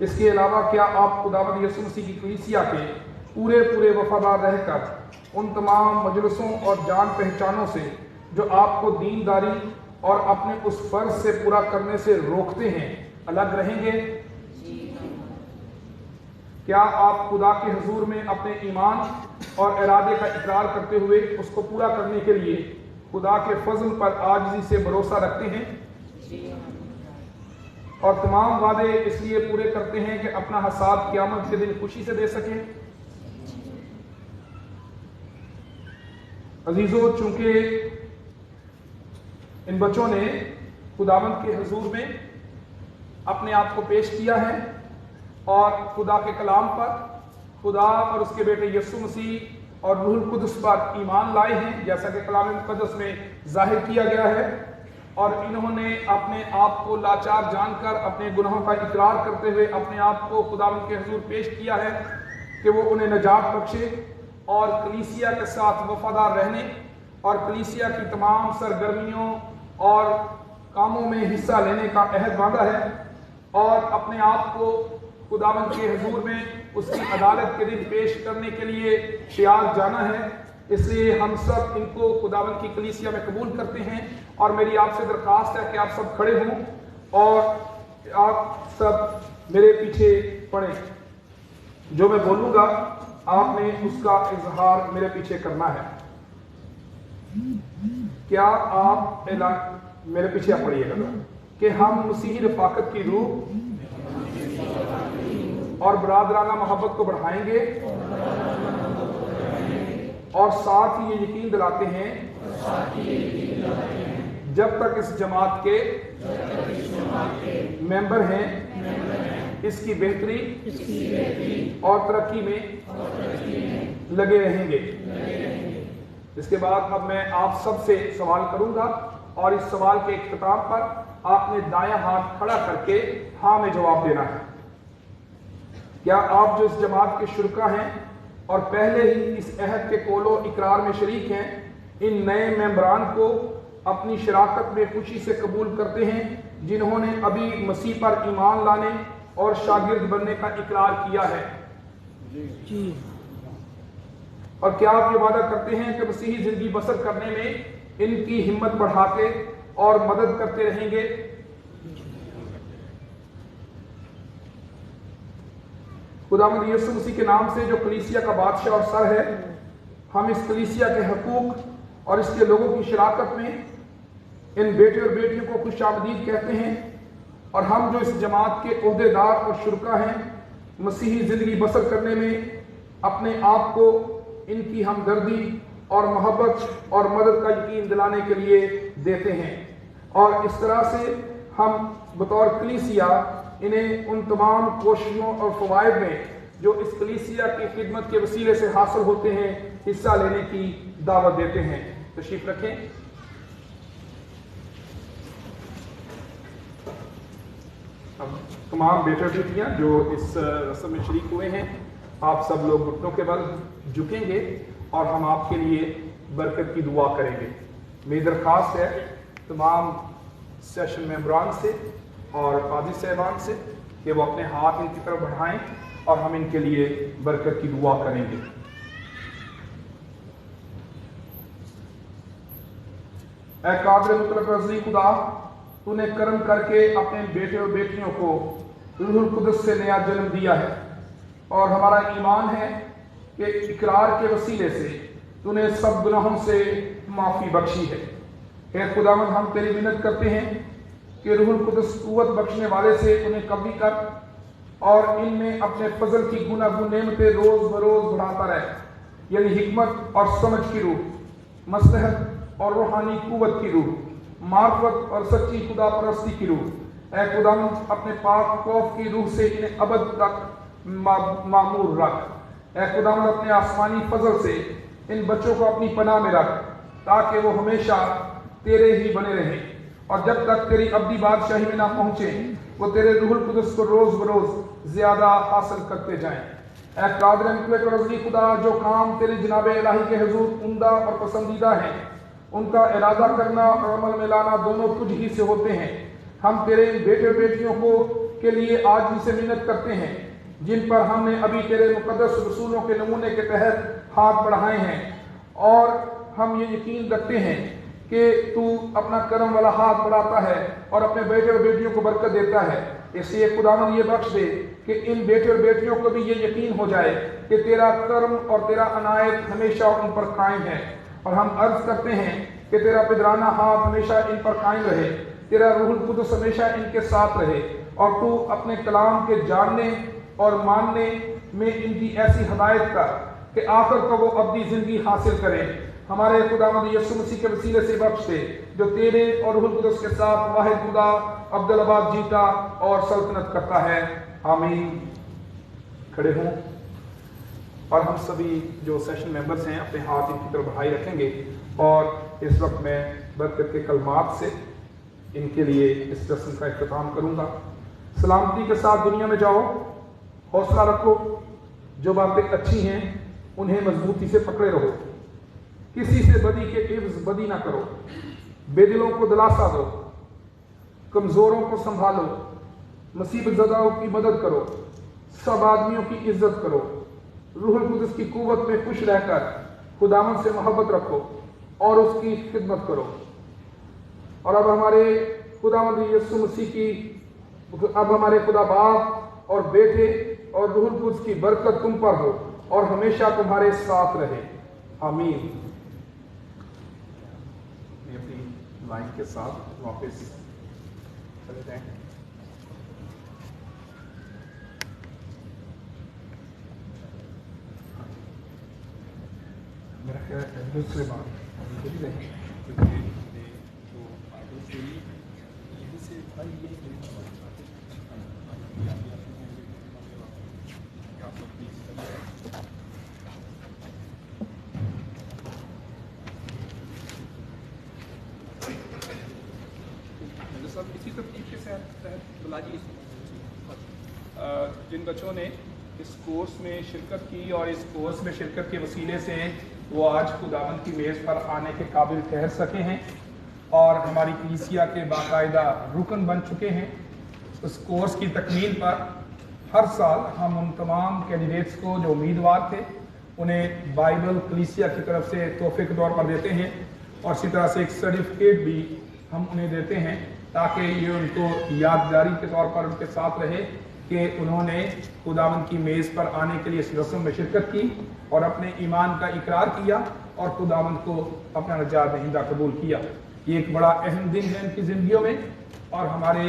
इसके अलावा क्या आप खुदावंद यीशु मसीह की कलीसिया के पूरे वफादार रहकर उन तमाम मजलिसों और जान पहचानों से जो आपको दीनदारी और अपने उस फर्ज से पूरा करने से रोकते हैं अलग रहेंगे? क्या आप खुदा के हुजूर में अपने ईमान और इरादे का इकरार करते हुए उसको पूरा करने के लिए खुदा के फजल पर आजिज़ी से भरोसा रखते हैं और तमाम वादे इसलिए पूरे करते हैं कि अपना हिसाब क़यामत के दिन खुशी से दे सकें? अजीजों, चूंकि इन बच्चों ने खुदावंद के हुजूर में अपने आप को पेश किया है और खुदा के कलाम पर खुदा और उसके बेटे यीशु मसीह और रूहुल कुद्स पर ईमान लाए हैं जैसा कि कलाम मुक़द्दस में जाहिर किया गया है और इन्होंने अपने आप को लाचार जानकर अपने गुनाहों का इकरार करते हुए अपने आप को खुदावंद के हुजूर पेश किया है कि वो उन्हें नजात बख्शे और कलीसिया के साथ वफादार रहने और कलीसिया की तमाम सरगर्मियों और कामों में हिस्सा लेने का अहद बांधा है और अपने आप को खुदावंद के हुजूर में उसकी अदालत के दिन पेश करने के लिए तैयार जाना है। इसलिए हम सब इनको खुदावंद की कलीसिया में कबूल करते हैं और मेरी आपसे दरखास्त है कि आप सब खड़े हों और आप सब मेरे पीछे पड़े। जो मैं बोलूंगा आपने उसका इजहार मेरे पीछे करना है। क्या आप मेरे पीछे आप पढ़िएगा कि हम मसीही रफाकत की रूह और बरादराना मोहब्बत को बढ़ाएंगे और साथ ही ये यकीन दिलाते हैं जब तक इस जमात के मेंबर हैं इसकी बेहतरी और तरक्की में लगे रहेंगे। इसके बाद अब मैं आप सबसे सवाल करूंगा और इस सवाल के इख्तिताम पर आपने दायां हाथ खड़ा करके हाँ में जवाब देना है। क्या आप जो इस जमात के शुरका हैं और पहले ही इस अहद के कोलो इकरार में शरीक हैं, इन नए मेंबरान को अपनी शराकत में खुशी से कबूल करते हैं जिन्होंने अभी मसीह पर ईमान लाने और शागिर्द बनने का इकरार किया है? जी। और क्या आप ये वादा करते हैं कि मसीही जिंदगी बसर करने में इनकी हिम्मत बढ़ाते और मदद करते रहेंगे? खुदावंद यीशु मसीह के नाम से जो कलीसिया का बादशाह और सर है, हम इस कलीसिया के हकूक और इसके लोगों की शराकत में इन बेटे और बेटियों को खुशामदीद कहते हैं और हम जो इस जमात के ओहदेदार और शुरका हैं, मसीही जिंदगी बसर करने में अपने आप को इनकी हमदर्दी और मोहब्बत और मदद का यकीन दिलाने के लिए देते हैं। और इस तरह से हम बतौर कलीसिया इन्हें उन तमाम कोशिशों और फवायद में जो इस कलीसिया की खिदमत के वसीले से हासिल होते हैं हिस्सा लेने की दावत देते हैं। तशरीफ रखें। अब तमाम बेटे बेटियां जो इस रस्म में शरीक हुए हैं, आप सब लोग घुटनों के बल झुकेंगे और हम आपके लिए बरकत की दुआ करेंगे। मेरी दरख्वास्त है तमाम सेशन मेंबरान से और काजी साहबान से कि वो अपने हाथ इनकी तरफ बढ़ाएं और हम इनके लिए बरकत की दुआ करेंगे। ऐ कादिर मुतलक रज़ी खुदा, तूने करम करके अपने बेटे और बेटियों को रूहुल कुदस से नया जन्म दिया है और हमारा ईमान है कि इकरार के वसीले से तूने सब गुनाहों से माफ़ी बख्शी है। ऐ खुदावंद, हम तेरी विनत करते हैं कि रूहुल कुदस कुव्वत बख्शने वाले से उन्हें कबूल कर और इनमें अपने फजल की गुनागुन नेमतें रोज बरोज बढ़ाता रहे, यानी हिकमत और समझ की रूह, मसलहत और रूहानी कुव्वत की रूह, मार्फत और सच्ची खुदा परस्ती की रूह। ऐ खुदावंद, अपने पाक खौफ की रूह से इन्हें अबद तक मामूर रख। ऐ खुदावंद, अपने आसमानी फजल से इन बच्चों को अपनी पनाह में रख ताकि वो हमेशा तेरे ही बने रहें और जब तक तेरी अब्दी बादशाही में ना पहुंचे वो तेरे रूहुल कुदस को रोज बरोज ज्यादा हासिल करते जाएं। ऐ कादिर मुतलक रज़ी खुदा, जो काम तेरे जनाबे इलाही के हुजूर उम्दा और पसंदीदा हैं, उनका इरादा करना और अमल में लाना दोनों तुझ ही से होते हैं। हम तेरे इन बेटे बेटियों को के लिए आज ही से मिन्नत करते हैं जिन पर हमने अभी तेरे मुकद्दस रसूलों के नमूने के तहत हाथ बढ़ाए हैं, और हम ये यकीन रखते हैं कि तू अपना करम वाला हाथ बढ़ाता है और अपने बेटे और बेटियों को बरकत देता है। इसलिए खुदावंद ये बख्श दे कि इन बेटे और बेटियों को भी ये यकीन हो जाए कि तेरा करम और तेरा अनायत हमेशा उन पर कायम है। और हम अर्ज करते हैं कि तेरा पिदराना हाथ हमेशा इन पर कायम रहे, तेरा रूहुल कुदस हमेशा इनके साथ रहे और तू अपने कलाम के जानने और मानने में इनकी ऐसी हदायत कर कि आखिर को वो अब्दी जिंदगी हासिल करें। हमारे खुदावंद यीशु मसीह के वसीले से बख्श दे, जो तेरे और रूहुल कुदस के साथ वाहिद खुदा अब्दुल अबाद जीता और सल्तनत करता है। आमीन। खड़े हों और हम सभी जो सेशन मेंबर्स हैं अपने हाथ इनकी तरफ बढ़ाई रखेंगे और इस वक्त मैं बरकत के कलमात से इनके लिए इस रस्म का इख्तिताम करूँगा। सलामती के साथ दुनिया में जाओ, हौसला रखो, जो बातें अच्छी हैं उन्हें मजबूती से पकड़े रहो, किसी से बदी के इव्ज़ बदी ना करो, बेदिलों को दिलासा दो, कमज़ोरों को संभालो, मुसीबत ज़दाओं की मदद करो, सब आदमियों की इज्जत करो, रूहुल कुद्स की कुव्वत में खुश रहकर खुदावंद से मोहब्बत रखो और उसकी खिदमत करो। और अब हमारे खुदावंद यीशु मसीह की, अब हमारे खुदा बाप और बेटे और रूहुल कुद्स की बरकत तुम पर हो और हमेशा तुम्हारे साथ रहे। आमीन। अपनी लाइन के साथ वापस चले जाएं। मेरा ख्याल है दूसरे बार चली जाएंगे क्योंकि जो आगे से यहीं से भाई ये सब इसी तरीके से बुला जी। जिन बच्चों ने इस कोर्स में शिरकत की और इस कोर्स में शिरकत के वसीले से वो आज खुदावंद की मेज़ पर आने के काबिल ठहर सके हैं और हमारी कलीसिया के बाकायदा रुकन बन चुके हैं, उस कोर्स की तकमील पर हर साल हम उन तमाम कैंडिडेट्स को जो उम्मीदवार थे उन्हें बाइबल कलीसिया की तरफ से तोहफे के तौर पर देते हैं और इसी तरह से एक सर्टिफिकेट भी हम उन्हें देते हैं ताकि ये उनको यादगारी के तौर पर उनके साथ रहे कि उन्होंने खुदावंद की मेज़ पर आने के लिए इस रस्म में शिरकत की और अपने ईमान का इकरार किया और खुदावंद को अपना नजात दहिंदा कबूल किया। ये एक बड़ा अहम दिन है इनकी ज़िंदगियों में और हमारे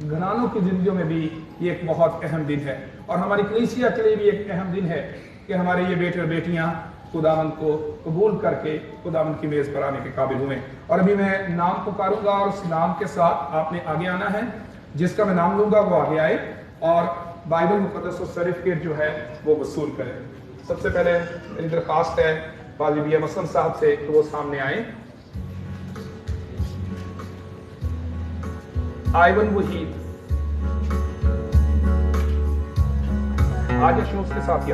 घरानों की ज़िंदगियों में भी ये एक बहुत अहम दिन है और हमारी कलीसिया के लिए भी एक अहम दिन है कि हमारे ये बेटे और बेटियाँ खुदावंद को कबूल करके खुदावंद की मेज़ पर आने के काबिल हुए। और अभी मैं नाम पुकारूंगा और उस नाम के साथ आपने आगे आना है, जिसका मैं नाम लूंगा वो आगे आए और बाइबल मुक़द्दस और सर्टिफिकेट जो है वो वसूल करें। सबसे पहले मेरी दरख्वास्त है वालिद बिया मसलन साहब से कि वो सामने आए। आइवन वहीद आज शूज के साथ ही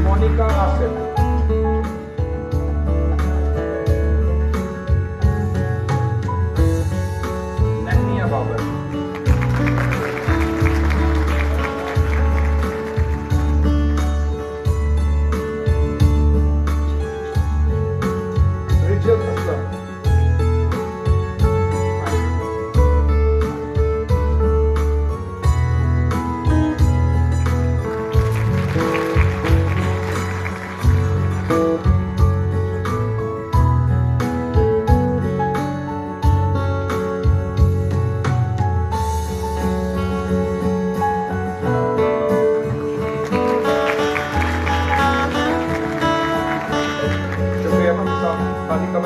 मोनिका आसिफ, नहनिया बाबर, रिचर्ड असलम,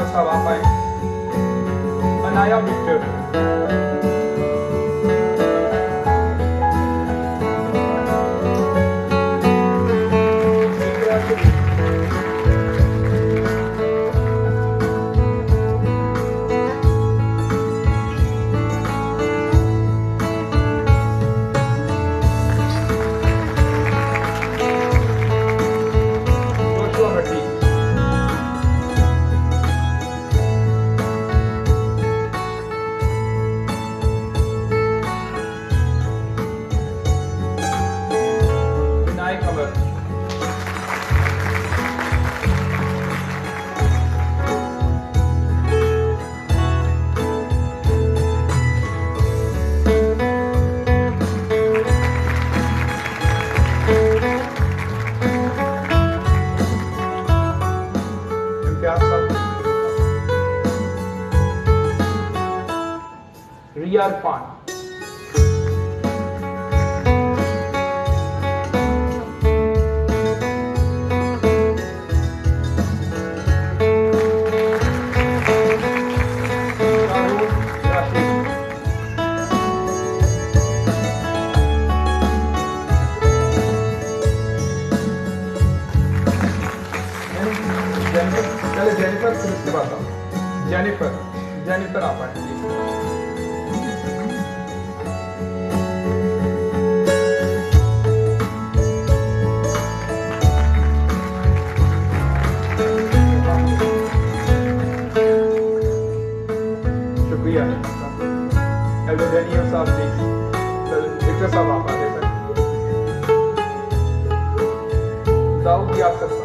साहब आप आए। अनाया विक्टर, रिया इरफान, जेनिफर, फिर उसके बाद आप जेनिफर आप आएंगे। शुक्रिया। एल्डर डेनियल साहब प्लीज, विक्टर साहब आप आगे सर। दाऊद यासर साहब।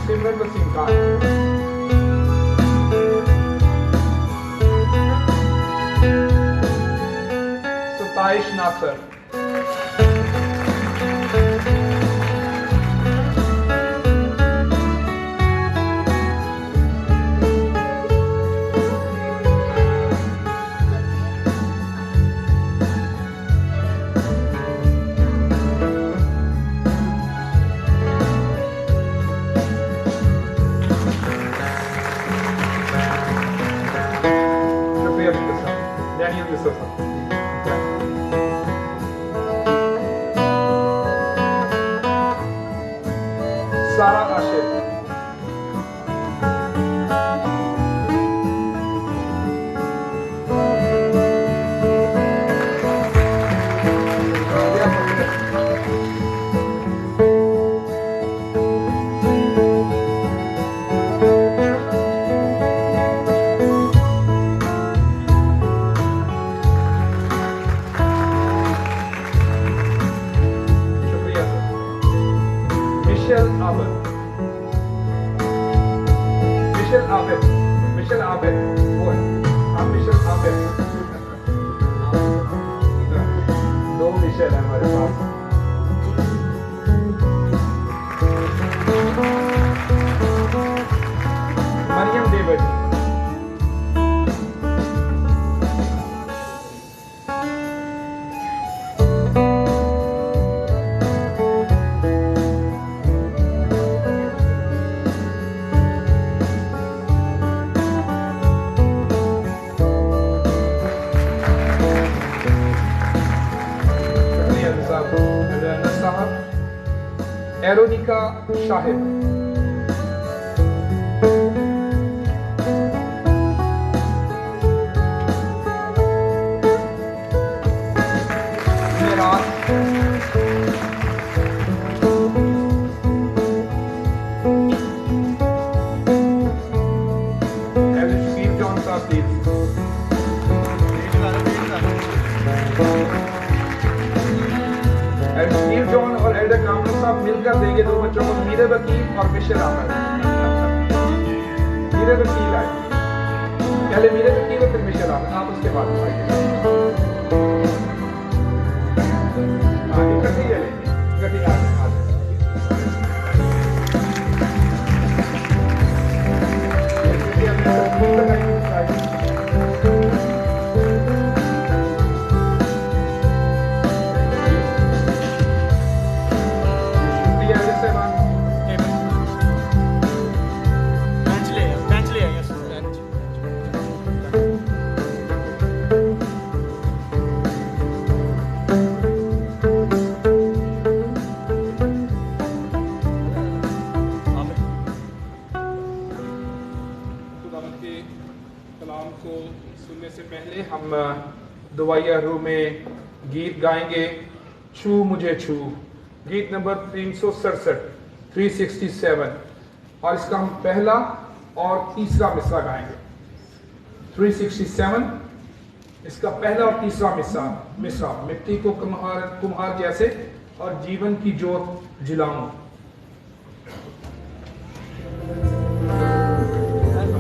सिमरन वसीम खान। सताइश नासर। शुक्रिया विक्टर साहब। डैनियल विसो साहब। सारा आशिर। शुक्रिया sir. Michelle Abad. Michelle Abid वो है। आप मिशेल आबिद। दो मिशेल है हमारे पास। मरियम डेविड। एरोनिका शाहिद। स्टीव जॉन साहब प्लीज। स्टीव जॉन और एल्डर कामल साहब मिलकर देंगे दो बच्चों को, मीरे वकील और मिशेल आबिद। मीरे वकील आए, पहले मीरे वकील और फिर मिशेल आबिद, आप उसके बाद आइए। इकट्ठी ले लेंगे, इकट्ठी आ जाए। कलाम को सुनने से पहले हम दुआया रूह में गीत गाएंगे, छू मुझे छू, गीत नंबर 367 और इसका हम पहला और तीसरा मिसरा गाएंगे। 367 इसका पहला और तीसरा मिसरा। मिट्टी को कुम्हार जैसे और जीवन की जोत जिलाऊं।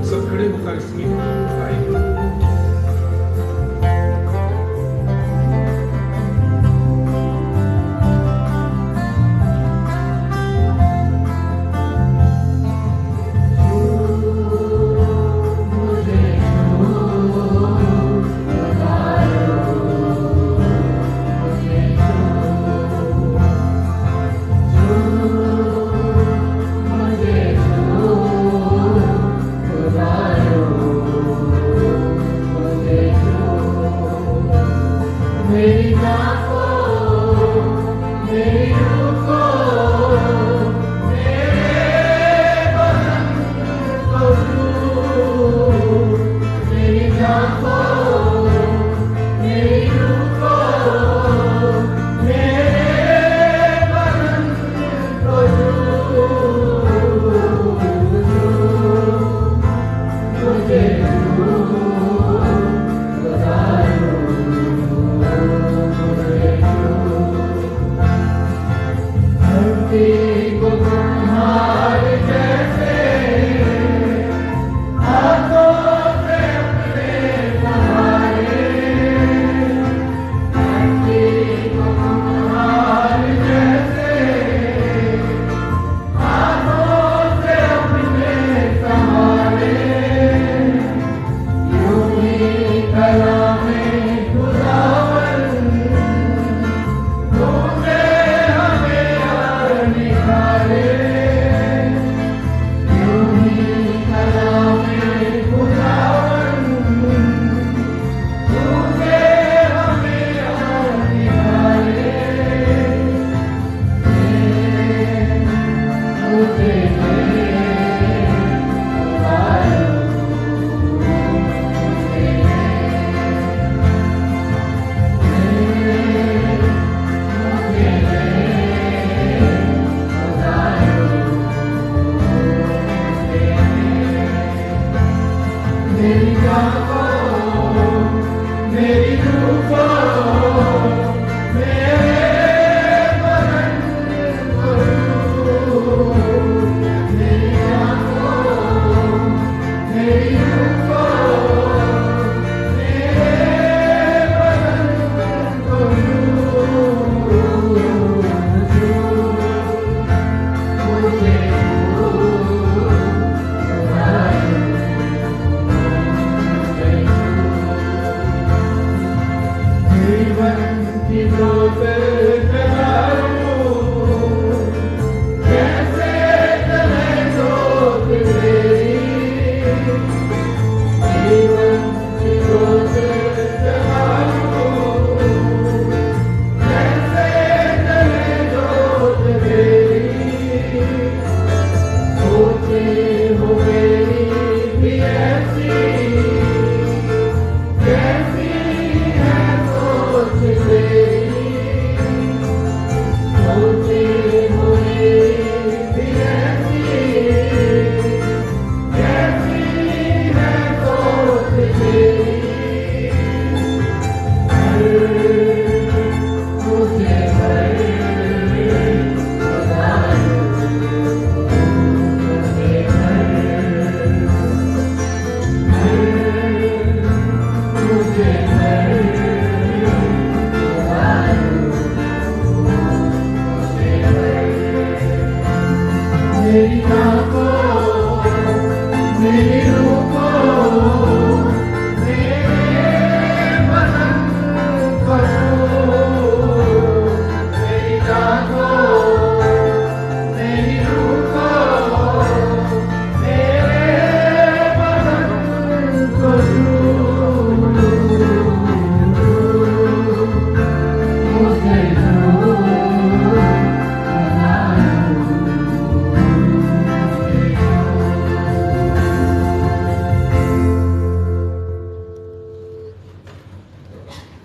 सब खड़े होकर इस गीत को गाएंगे। Bye.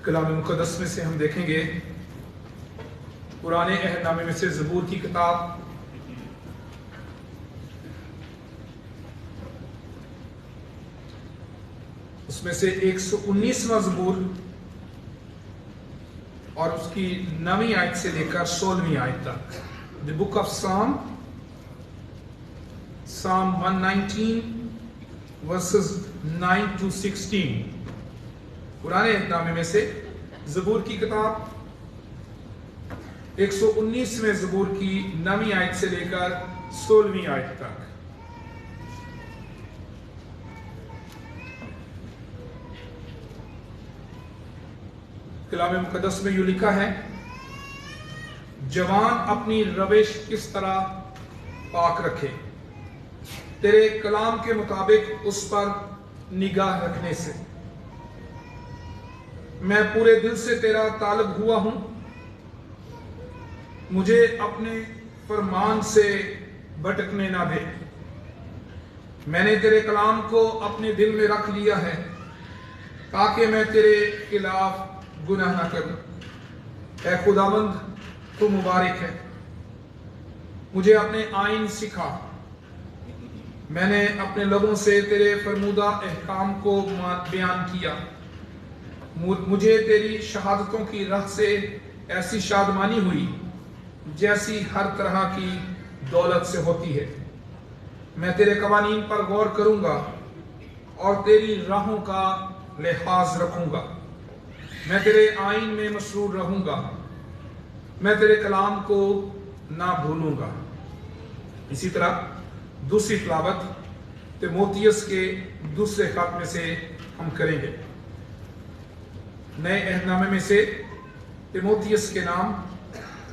कलाम मुक़द्दस में से हम देखेंगे पुराने अहदनामे में से ज़बूर की किताब उसमें से 119वां ज़बूर और उसकी 9वीं आयत से लेकर 16वीं आयत तक। The book of Psalm 119 verses 9 to 16। पुराने अहदनामे में से ज़बूर की किताब 119वें ज़बूर की 9वीं आयत से लेकर 16वीं आयत तक। कलाम मुक़द्दस में यूं लिखा है, जवान अपनी रविश किस तरह पाक रखे, तेरे कलाम के मुताबिक उस पर निगाह रखने से। मैं पूरे दिल से तेरा तालब हुआ हूं, मुझे अपने फरमान से भटकने ना दे। मैंने तेरे कलाम को अपने दिल में रख लिया है ताकि मैं तेरे खिलाफ गुनाह ना करूं। ऐ खुदावंद, तू मुबारक है, मुझे अपने आइन सिखा। मैंने अपने लोगों से तेरे फरमूदा अहकाम को बयान किया। मुझे तेरी शहादतों की राह से ऐसी शादमानी हुई जैसी हर तरह की दौलत से होती है। मैं तेरे कवानीन पर गौर करूंगा और तेरी राहों का लिहाज रखूंगा। मैं तेरे आइन में मसरूर रहूंगा, मैं तेरे कलाम को ना भूलूंगा। इसी तरह दूसरी तिलावत तीमुथियुस के दूसरे खत में से हम करेंगे। नए अहदनामे में से तीमुथियुस के नाम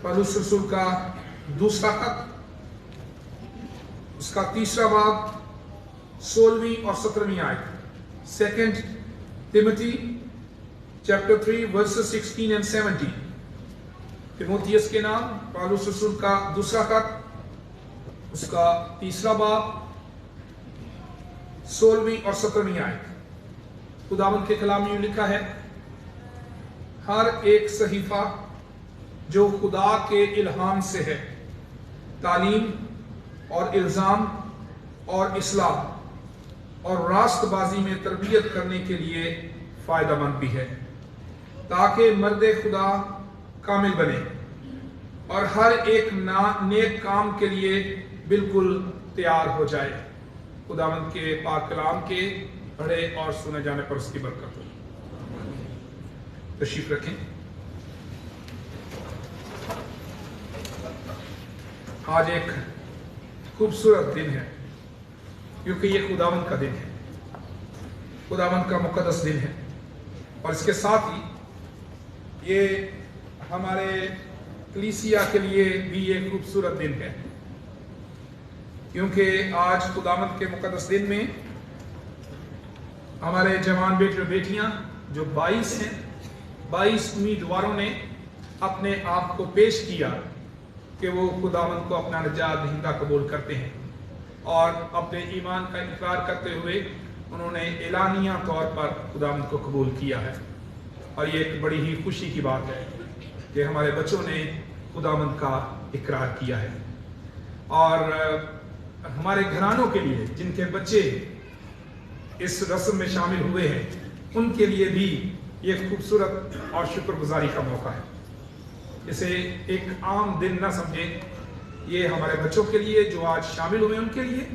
पौलुस रसूल का दूसरा खत, उसका तीसरा बाब 16वीं और 17वीं आयत। 2 Timothy chapter 3 verses 16 and 17। तीमुथियुस के नाम पौलुस रसूल का दूसरा खत, उसका तीसरा बाब 16वीं और 17वीं आयत। खुदावंद के कलाम में लिखा है, हर एक सहीफा जो खुदा के इल्हाम से है, तालीम और इल्जाम और इस्लाह और रास्तबाजी में तरबियत करने के लिए फायदेमंद भी है, ताकि मर्दे खुदा कामिल बने और हर एक नेक काम के लिए बिल्कुल तैयार हो जाए। खुदावंद के पाक कलाम के पढ़े और सुने जाने पर उसकी बरकत हो। तशरीफ रखें। आज एक खूबसूरत दिन है क्योंकि ये खुदावंद का दिन है, खुदावंद का मुकद्दस दिन है। और इसके साथ ही ये हमारे कलीसिया के लिए भी एक खूबसूरत दिन है क्योंकि आज खुदावंद के मुकद्दस दिन में हमारे जवान बेटे बेटियां जो 22 हैं, 22 उम्मीदवारों ने अपने आप को पेश किया कि वो खुदावंद को अपना निजात दहिंदा कबूल करते हैं और अपने ईमान का इकरार करते हुए उन्होंने एलानिया तौर पर खुदावंद को कबूल किया है। और ये एक बड़ी ही खुशी की बात है कि हमारे बच्चों ने खुदावंद का इकरार किया है। और हमारे घरानों के लिए जिनके बच्चे इस रस्म में शामिल हुए हैं, उनके लिए भी ये खूबसूरत और शुक्रगुजारी का मौका है। इसे एक आम दिन ना समझें, ये हमारे बच्चों के लिए जो आज शामिल हुए उनके लिए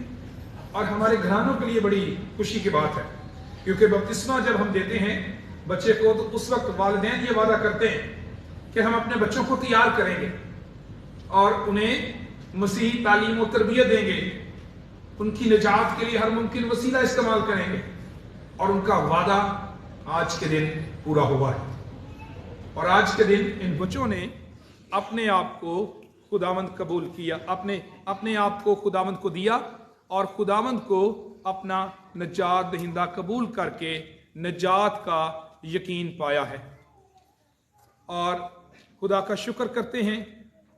और हमारे घरानों के लिए बड़ी खुशी की बात है क्योंकि बपतिस्मा जब हम देते हैं बच्चे को तो उस वक्त वालिदैन ये वादा करते हैं कि हम अपने बच्चों को तैयार करेंगे और उन्हें मसीही तालीम और तरबियत देंगे, उनकी निजात के लिए हर मुमकिन वसीला इस्तेमाल करेंगे। और उनका वादा आज के दिन पूरा हुआ है। और आज के दिन इन बच्चों ने अपने आप को खुदावंद कबूल किया, अपने आप को खुदावंद को दिया और खुदावंद को अपना निजात दहिंदा कबूल करके निजात का यकीन पाया है। और खुदा का शुक्र करते हैं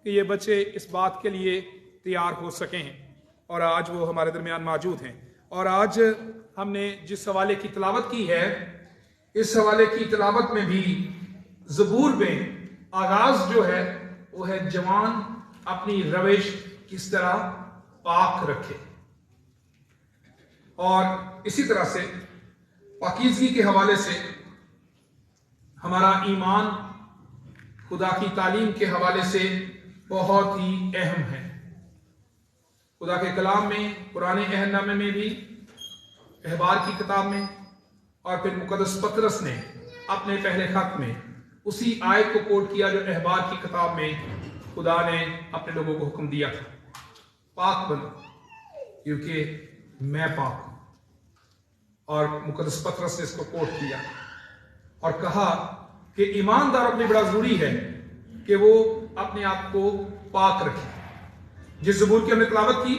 कि ये बच्चे इस बात के लिए तैयार हो सके हैं और आज वो हमारे दरमियान मौजूद हैं। और आज हमने जिस हवाले की तिलावत की है, इस हवाले की तिलावत में भी ज़बूर में आगाज जो है वो है जवान अपनी रविश किस तरह पाक रखे। और इसी तरह से पाकीज़गी के हवाले से हमारा ईमान खुदा की तालीम के हवाले से बहुत ही अहम है। खुदा के कलाम में, पुराने अहदनामे में भी, अहबार की किताब में, और फिर मुकद्दस पतरस ने अपने पहले खत में उसी आयत को कोट किया जो अहबार की किताब में खुदा ने अपने लोगों को हुक्म दिया था, पाक बनो क्योंकि मैं पाक हूं। और मुकद्दस पतरस ने इसको कोट किया और कहा कि ईमानदारों के लिए बड़ा जरूरी है कि वो अपने आप को पाक रखे। जिस ज़बूर की हमने तिलावत की,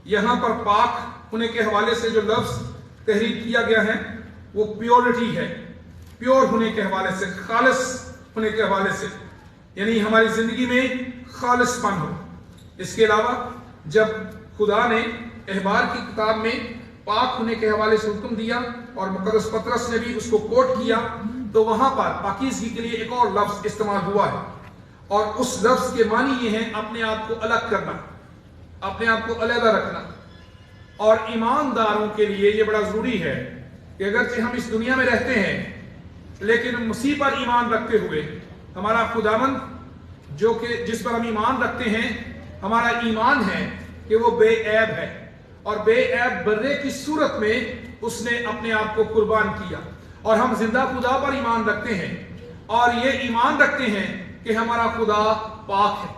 यहां पर पाक होने के हवाले से जो लफ्ज तहरीर किया गया है वो प्योरिटी है, प्योर होने के हवाले से, खालिस होने के हवाले से, यानी हमारी जिंदगी में खालिसपन हो। इसके अलावा जब खुदा ने अहबार की किताब में पाक होने के हवाले से हुक्म दिया और मुकद्दस पतरस ने भी उसको कोट किया, तो वहां पर पाकीज़गी के लिए एक और लफ्ज इस्तेमाल हुआ है और उस लफ्ज के मानी ये है अपने आप को अलग करना, अपने आप को अलहदा रखना। और ईमानदारों के लिए ये बड़ा जरूरी है कि अगरचे हम इस दुनिया में रहते हैं लेकिन मसीह पर ईमान रखते हुए हमारा खुदावंद जो कि जिस पर हम ईमान रखते हैं, हमारा ईमान है कि वो बेऐब है और बेऐब बर्रे की सूरत में उसने अपने आप को कुर्बान किया। और हम जिंदा खुदा पर ईमान रखते हैं और ये ईमान रखते हैं कि हमारा खुदा पाक है।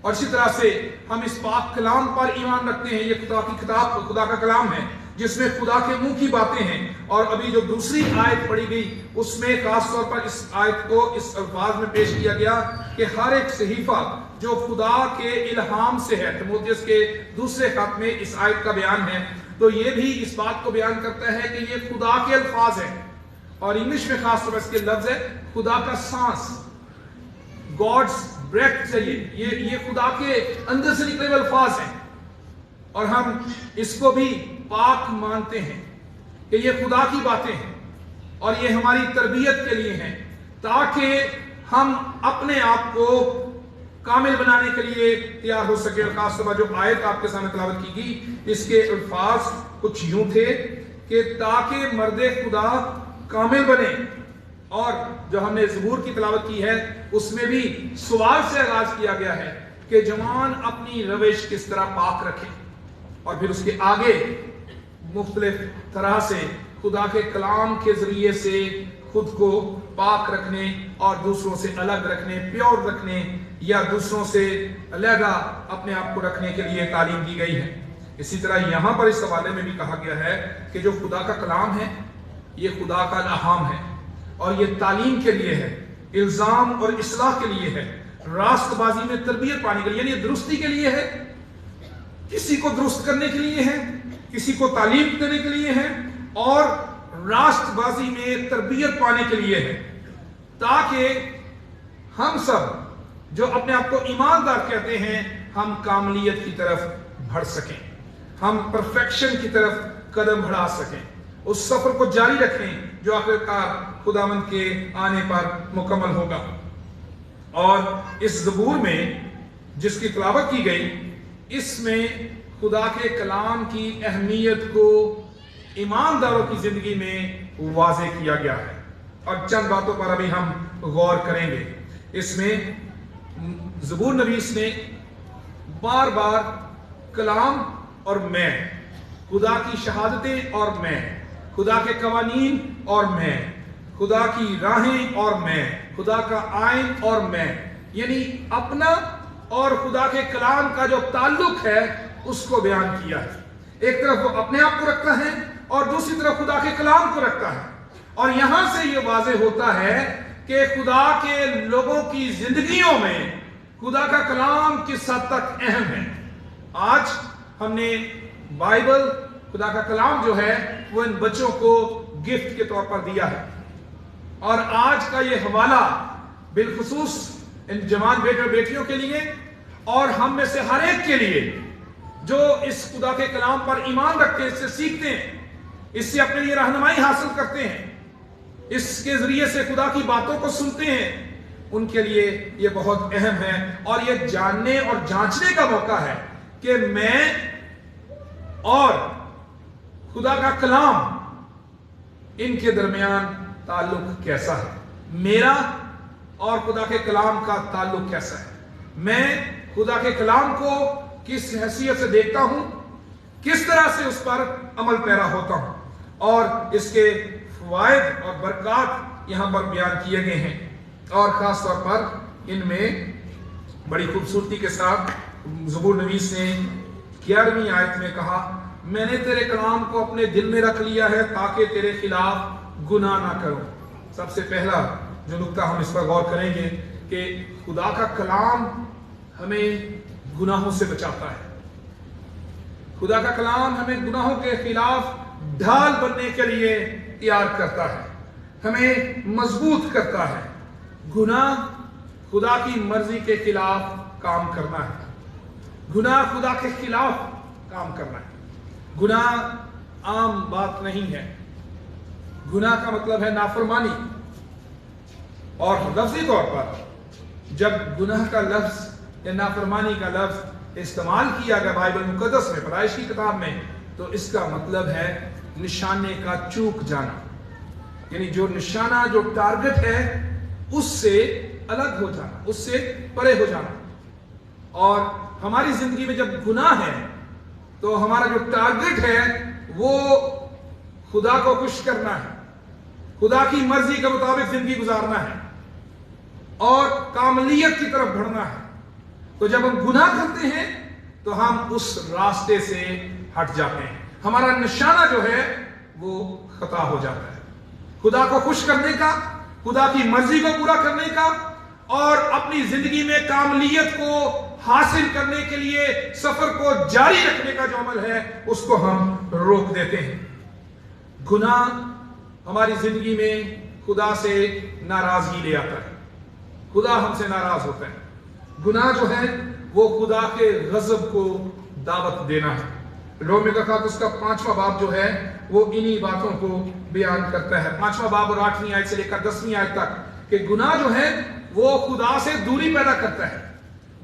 और इसी तरह से हम इस पाक कलाम पर ईमान रखते हैं। ये खुदा की किताब, खुदा का कलाम है जिसमें खुदा के मुंह की बातें हैं। और अभी जो दूसरी आयत पढ़ी गई उसमें खास तौर पर इस आयत को इस अल्फाज में पेश किया गया कि हर एक सहीफा जो खुदा के इल्हाम से है, तीमुथियुस के दूसरे खत में इस आयत का बयान है, तो ये भी इस बात को बयान करता है कि ये खुदा के अल्फाज हैं। और इंग्लिश में खास तौर पर इसके लफ्ज है खुदा का सांस, गॉड्स ब्रेथ चाहिए, ये खुदा के अंदर से निकले हुए अल्फाज हैं। और हम इसको भी पाक मानते हैं कि ये खुदा की बातें हैं और ये हमारी तरबियत के लिए हैं ताकि हम अपने आप को कामिल बनाने के लिए तैयार हो सके। और खास तौर पर जो आयत आपके सामने तिलावत की गई इसके अल्फाज कुछ यूं थे कि ताकि मर्दे खुदा कामिल बने। और जो हमने ज़बूर की तिलावत की है उसमें भी सवाल से आगाज किया गया है कि जवान अपनी रविश किस तरह पाक रखे। और फिर उसके आगे मुख्तलिफ तरह से खुदा के कलाम के जरिए से खुद को पाक रखने और दूसरों से अलग रखने, प्योर रखने या दूसरों से अलहदा अपने आप को रखने के लिए तालीम दी गई है। इसी तरह यहां पर इस हवाले में भी कहा गया है कि जो खुदा का कलाम है ये खुदा का इल्हाम है और ये तालीम के लिए है, इल्जाम और इस्लाह के लिए है, रास्तबाजी में तरबियत पाने के लिए, यानी दुरुस्ती के लिए है, किसी को दुरुस्त करने के लिए है, किसी को तालीम देने के लिए है और रास्तबाजी में तरबियत पाने के लिए है, ताकि हम सब जो अपने आप को ईमानदार कहते हैं हम कामलियत की तरफ बढ़ सकें, हम परफेक्शन की तरफ कदम बढ़ा सकें, उस सफर को जारी रखें जो आखिरकार खुदावंद के आने पर मुकम्मल होगा। और इस ज़बूर में जिसकी तिलावत की गई इसमें खुदा के कलाम की अहमियत को ईमानदारों की जिंदगी में वाज़े किया गया है। और चंद बातों पर अभी हम गौर करेंगे। इसमें ज़बूर नवीस ने बार बार कलाम और मैं, खुदा की शहादतें और मैं, खुदा के कवानीन और मैं, खुदा की राहें और मैं, खुदा का आइन और मैं, यानी अपना और खुदा के कलाम का जो ताल्लुक है उसको बयान किया है। एक तरफ वो अपने आप को रखता है और दूसरी तरफ खुदा के कलाम को रखता है। और यहां से ये वाज़े होता है कि खुदा के लोगों की जिंदगियों में खुदा का कलाम किस हद तक अहम है। आज हमने बाइबल, खुदा का कलाम जो है वो इन बच्चों को गिफ्ट के तौर पर दिया है। और आज का ये हवाला बिलखुसूस इन जवान बेटे और बेटियों के लिए और हम में से हर एक के लिए जो इस खुदा के कलाम पर ईमान रखते हैं, इससे सीखते हैं, इससे अपने लिए रहनुमाई हासिल करते हैं, इसके जरिए से खुदा की बातों को सुनते हैं, उनके लिए यह बहुत अहम है और यह जानने और जांचने का मौका है कि मैं और खुदा का कलाम इनके दरमियान ताल्लुक कैसा है, मेरा और खुदा के कलाम का ताल्लुक कैसा है, मैं खुदा के कलाम को किस हैसियत से देखता हूं, किस तरह से उस पर अमल पैरा होता हूं, और इसके फवायद और बरकत यहां पर बयान किए गए हैं। और खास तौर पर इनमें बड़ी खूबसूरती के साथ ज़बूर नवीस ने 11वीं आयत में कहा, मैंने तेरे कलाम को अपने दिल में रख लिया है ताकि तेरे खिलाफ गुनाह ना करूं। सबसे पहला जो नुक्ता हम इस पर गौर करेंगे कि खुदा का कलाम हमें गुनाहों से बचाता है। खुदा का कलाम हमें गुनाहों के खिलाफ ढाल बनने के लिए तैयार करता है, हमें मजबूत करता है। गुनाह खुदा की मर्जी के खिलाफ काम करना है, गुनाह खुदा के खिलाफ काम करना है। गुनाह आम बात नहीं है। गुनाह का मतलब है नाफरमानी। और लफ्जी तौर पर जब गुनाह का लफ्ज या नाफरमानी का लफ्ज इस्तेमाल किया गया बाइबल मुकद्दस में, पैदाइश की किताब में, तो इसका मतलब है निशाने का चूक जाना, यानी जो निशाना, जो टारगेट है उससे अलग हो जाना, उससे परे हो जाना। और हमारी जिंदगी में जब गुनाह है तो हमारा जो टारगेट है वो खुदा को खुश करना है, खुदा की मर्जी के मुताबिक जिंदगी गुजारना है और कामलियत की तरफ बढ़ना है। तो जब हम गुनाह करते हैं तो हम उस रास्ते से हट जाते हैं, हमारा निशाना जो है वो खता हो जाता है। खुदा को खुश करने का, खुदा की मर्जी को पूरा करने का और अपनी जिंदगी में कामलियत को हासिल करने के लिए सफर को जारी रखने का जो अमल है उसको हम रोक देते हैं। गुनाह हमारी जिंदगी में खुदा से नाराजगी ले आता है, खुदा हमसे नाराज होता है। गुनाह जो है वो खुदा के गजब को दावत देना है। रोमी का खात उसका 5वां बाब जो है वो इन्हीं बातों को बयान करता है। 5वां बाब और 8वीं आयत से लेकर 10वीं आयत तक कि गुनाह जो है वो खुदा से दूरी पैदा करता है,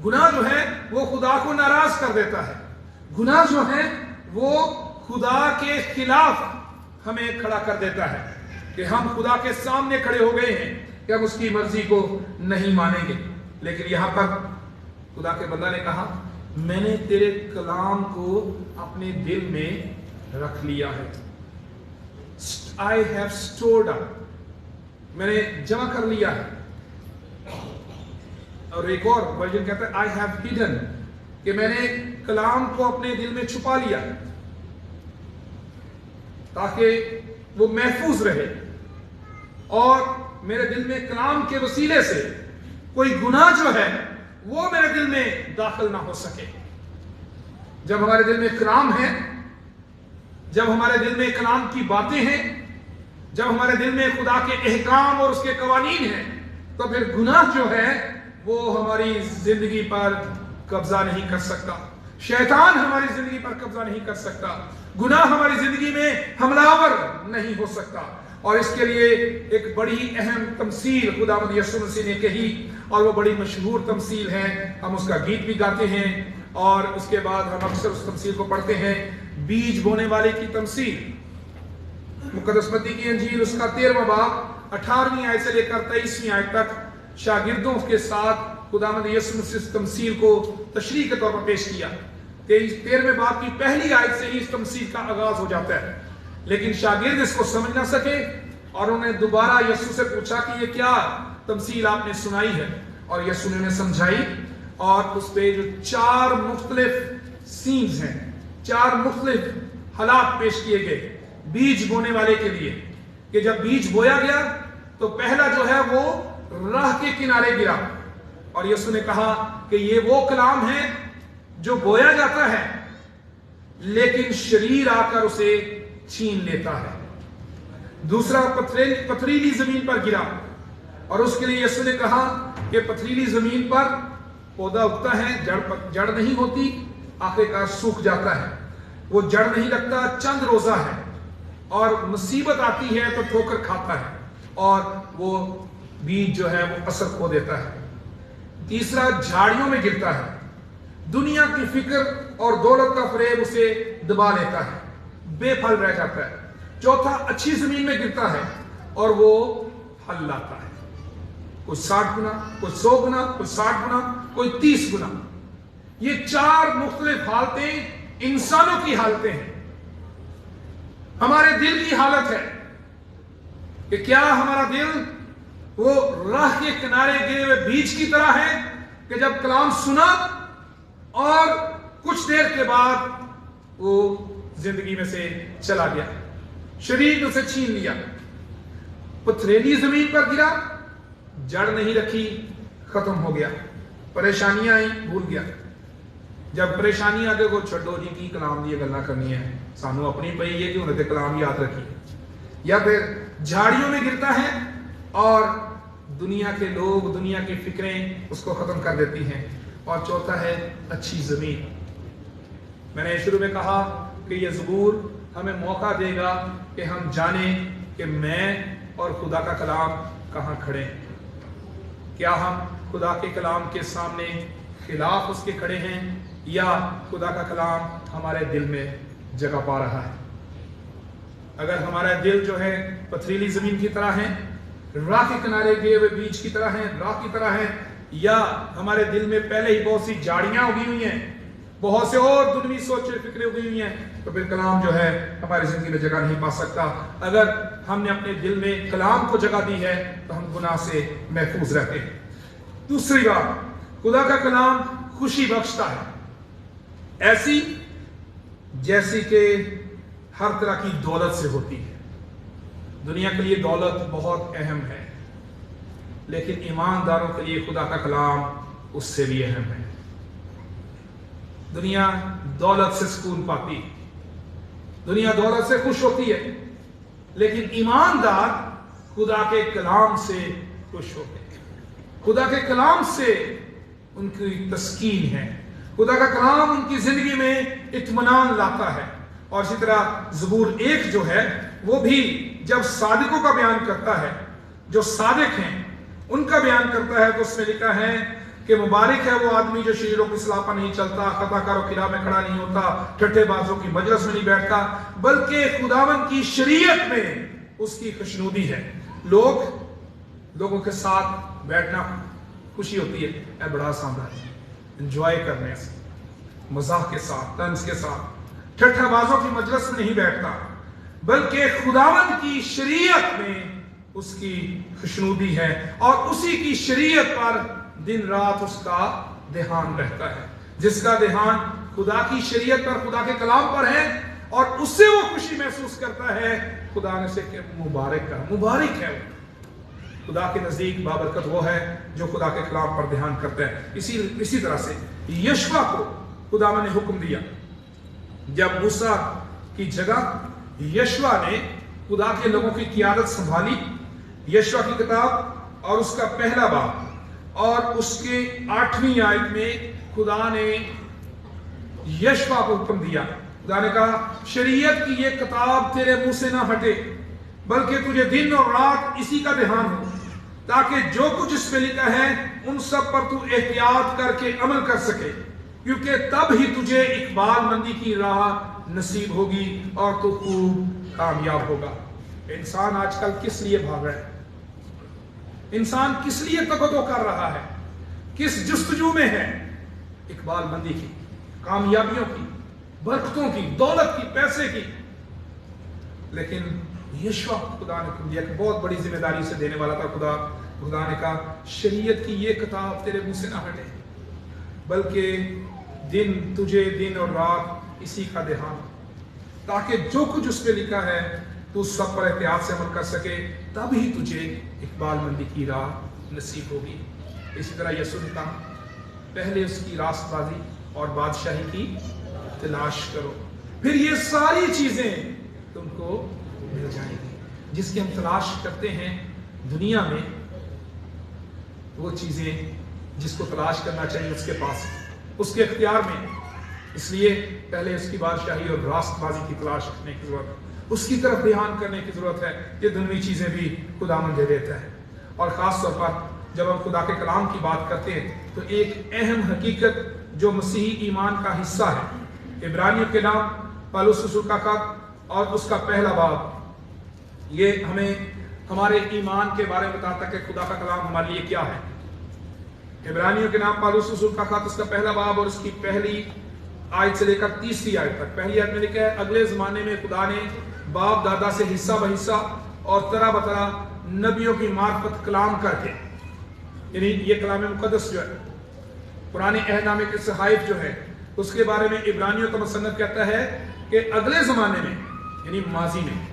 गुनाह जो है वो खुदा को नाराज कर देता है, गुनाह जो है वो खुदा के खिलाफ हमें खड़ा कर देता है कि हम खुदा के सामने खड़े हो गए हैं कि हम उसकी मर्जी को नहीं मानेंगे। लेकिन यहां पर खुदा के बंदा ने कहा, मैंने तेरे कलाम को अपने दिल में रख लिया है। आई हैव स्टोर्ड अप, मैंने जमा कर लिया है। और एक और वर्जन कहता है आई हैव हिडन, कि मैंने कलाम को अपने दिल में छुपा लिया ताकि वो महफूज रहे और मेरे दिल में कलाम के वसीले से कोई गुनाह जो है वो मेरे दिल में दाखिल ना हो सके। जब हमारे दिल में कलाम है, जब हमारे दिल में कलाम की बातें हैं, जब हमारे दिल में खुदा के अहकाम और उसके कवानीन हैं, तो फिर गुनाह जो है वो हमारी जिंदगी पर कब्जा नहीं कर सकता, शैतान हमारी जिंदगी पर कब्जा नहीं कर सकता, गुनाह हमारी जिंदगी में हमलावर नहीं हो सकता। और इसके लिए एक बड़ी अहम तमसील खुदावंद यीशु मसीह ने कही और वो बड़ी मशहूर तमसील है। हम उसका गीत भी गाते हैं और उसके बाद हम अक्सर उस तमसील को पढ़ते हैं, बीज बोने वाले की तमसील। मुकद्दस मत्ती की अंजील उसका 13वां बाब 18वीं आयत से लेकर 23वीं आयत तक शागिर्दों के साथ खुदावंद यीशु मसीह इस तमसील को तशरीह के तौर पर पेश किया। 13वें बाब की पहली आयत से ही इस तमसील का आगाज हो जाता है। लेकिन शागिर्द इसको समझ ना सके और उन्हें दोबारा यीशु से पूछा कि ये क्या तमसील आपने सुनाई है, और यीशु ने उन्हें समझाई और उस पे जो 4 मुख्तलिफ सीन्स हैं, 4 मुख्तलिफ हालात पेश किए गए बीज बोने वाले के लिए। कि जब बीज बोया गया तो पहला जो है वो राह के किनारे गिरा और यीशु ने कहा कि ये वो कलाम है जो बोया जाता है लेकिन शरीर आकर उसे छीन लेता है। दूसरा पथरीली जमीन पर गिरा और उसके लिए यीशु ने कहा कि पथरीली जमीन पर पौधा उगता है, जड़ नहीं होती, आखिरकार सूख जाता है, वो जड़ नहीं लगता, चंद रोजा है और मुसीबत आती है तो ठोकर खाता है। और वो बीज जो है वो असर खो देता है। तीसरा, झाड़ियों में गिरता है, दुनिया की फिक्र और दौलत का फरेब उसे दबा लेता है, बेफल रह जाता है। चौथा, अच्छी जमीन में गिरता है और वो फल लाता है, कोई 60 गुना, कोई 100 गुना, कोई 60 गुना, कोई 30 गुना। ये 4 मुख्तलिफ हालतें इंसानों की हालतें हैं। हमारे दिल की हालत है कि क्या हमारा दिल वो राह के किनारे गिरे हुए बीज की तरह है कि जब कलाम सुना और कुछ देर के बाद वो जिंदगी में से चला गया, शरीर उसे छीन लिया। पथरीली जमीन पर गिरा, जड़ नहीं रखी, खत्म हो गया, परेशानियां आई, भूल गया। जब परेशानी आगे को छो जी की कलाम दी गल्लां करनी है, सानू अपनी पई है कि उन्हें कलाम याद रखी। या फिर झाड़ियों में गिरता है और दुनिया के लोग, दुनिया की फिक्रें उसको खत्म कर देती हैं। और चौथा है अच्छी जमीन। मैंने शुरू में कहा कि यह ज़बूर हमें मौका देगा कि हम जानें कि मैं और खुदा का कलाम कहाँ खड़े हैं। क्या हम खुदा के कलाम के सामने खिलाफ उसके खड़े हैं या खुदा का कलाम हमारे दिल में जगह पा रहा है। अगर हमारा दिल जो है पथरीली जमीन की तरह है, राह के किनारे गिरे हुए बीज की तरह है, राह की तरह है, या हमारे दिल में पहले ही बहुत सी झाड़ियां उगी हुई हैं, बहुत से और दुनियावी सोचे फिक्रें उगी हुई हैं, तो फिर कलाम जो है हमारी जिंदगी में जगह नहीं पा सकता। अगर हमने अपने दिल में कलाम को जगह दी है तो हम गुनाह से महफूज रहते हैं। दूसरी बात, खुदा का कलाम खुशी बख्शता है, ऐसी जैसी कि हर तरह की दौलत से होती है। दुनिया के लिए दौलत बहुत अहम है, लेकिन ईमानदारों के लिए खुदा का कलाम उससे भी अहम है। दुनिया दौलत से सुकून पाती है, दुनिया दौलत से खुश होती है, लेकिन ईमानदार खुदा के कलाम से खुश होते हैं। खुदा के कलाम से उनकी तस्कीन है, खुदा का कलाम उनकी जिंदगी में इत्मीनान लाता है। और इसी तरह ज़बूर 1 जो है वो भी जब सादिकों का बयान करता है, जो सादिक हैं उनका बयान करता है, तो उसमें लिखा है कि मुबारक है वो आदमी जो शरीरों की सलाह पर नहीं चलता, खताकारों की राह में खड़ा नहीं होता, ठट्ठेबाजों की मजलिस में नहीं बैठता, बल्कि खुदावन की शरीयत में उसकी खुशनुदी है। लोगों के साथ बैठना खुशी होती है, बड़ा आसान है, एंजॉय करने से, मजाक के साथ, तंज के साथ, ठट्ठाबाजों की मजलिस में नहीं बैठता, बल्कि खुदावन की शरीयत में उसकी खुशनुदी है और उसी की शरीयत पर दिन रात उसका ध्यान रहता है। जिसका ध्यान खुदा की शरीयत पर, खुदा के कलाम पर है और उससे वो खुशी महसूस करता है, खुदा ने से मुबारक है वो। खुदा के नजदीक बाबरकत वो है जो खुदा के कलाम पर ध्यान करता है। इसी तरह से यशवा को खुदा ने हुक्म दिया, जब मूसा की जगह यशवा ने खुदा के लोगों की क़ियादत संभाली। यशवा की किताब और उसका पहला बाब और उसके 8वीं आयत में खुदा ने यशवा को हुक्म दिया। खुदा ने कहा, शरीयत की ये किताब तेरे मुंह से ना हटे, बल्कि तुझे दिन और रात इसी का ध्यान हो, ताकि जो कुछ इसमें लिखा है उन सब पर तू एहतियात करके अमल कर सके, क्योंकि तब ही तुझे इकबालमंदी की राह नसीब होगी और तू खूब कामयाब होगा। इंसान आजकल किस लिए भाग रहा है? इंसान किस लिए तकद्दो कर रहा है? किस जुस्तजू में है? इकबालमंदी की, कामयाबियों की, बरकतों की, दौलत की, पैसे की। लेकिन यशवा खुदा ने दिया कि बहुत बड़ी जिम्मेदारी से देने वाला था। खुदा ने कहा, शरीयत की ये किताब तेरे मुंह से ना हटे, बल्कि तुझे दिन और रात इसी का ध्यान, ताकि जो कुछ उसमें लिखा है तू सब पर एहतियात से अमल कर सके, तब ही तुझे इकबालमंदी की राह नसीब होगी। इसी तरह यसुन का, पहले उसकी रास्तबाजी और बादशाही की तलाश करो, फिर ये सारी चीजें तुमको मिल जाएंगी। जिसकी हम तलाश करते हैं दुनिया में, वो चीजें जिसको तलाश करना चाहिए उसके पास, उसके इख्तियार में। इसलिए पहले उसकी बादशाही और रास्तबाजी की तलाश करने की जरूरत। उसकी तरफ ध्यान करने की जरूरत है। ये दुनियावी चीजें भी खुदावंद दे देता है। और खास तौर पर जब हम खुदा के कलाम की बात करते हैं तो एक अहम हकीकत जो मसीही ईमान का हिस्सा है, इब्रानियों के नाम पौलुस रसूल का खत और उसका पहला बाब, ये हमें हमारे ईमान के बारे में बताता है कि खुदा का कलाम हमारे लिए क्या है। इब्रानियों के नाम पौलुस रसूल का खत उसका पहला बाब और उसकी पहली आयत से लेकर तीसरी आयत तक। पहली आयत में लिखा है, अगले जमाने में खुदा ने बाप दादा से हिस्सा ब हिस्सा और तरह बतरा नबियों की मार्फत कलाम करके, यानी ये कलाम मुकद्दस जो है, पुराने अहदनामे के सहाइफ जो है, उसके बारे में इब्रानियों का मुसन्निफ कहता है कि अगले जमाने में यानी माजी में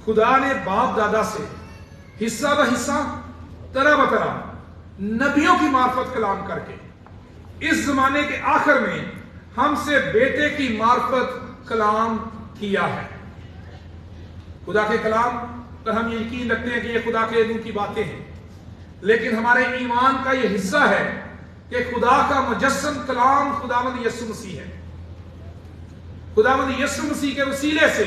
खुदा ने बाप दादा से हिस्सा ब हिस्सा तरह ब तरह नबियों की मार्फत कलाम करके इस जमाने के आखिर में हमसे बेटे की मार्फत कलाम किया है। खुदा के कलाम पर हम यकीन रखते हैं कि ये खुदा के इल्म की बातें हैं, लेकिन हमारे ईमान का ये हिस्सा है कि खुदा का मुजस्सम कलाम खुदावंद यीशु मसीह है। खुदावंद यीशु मसीह के वसीले से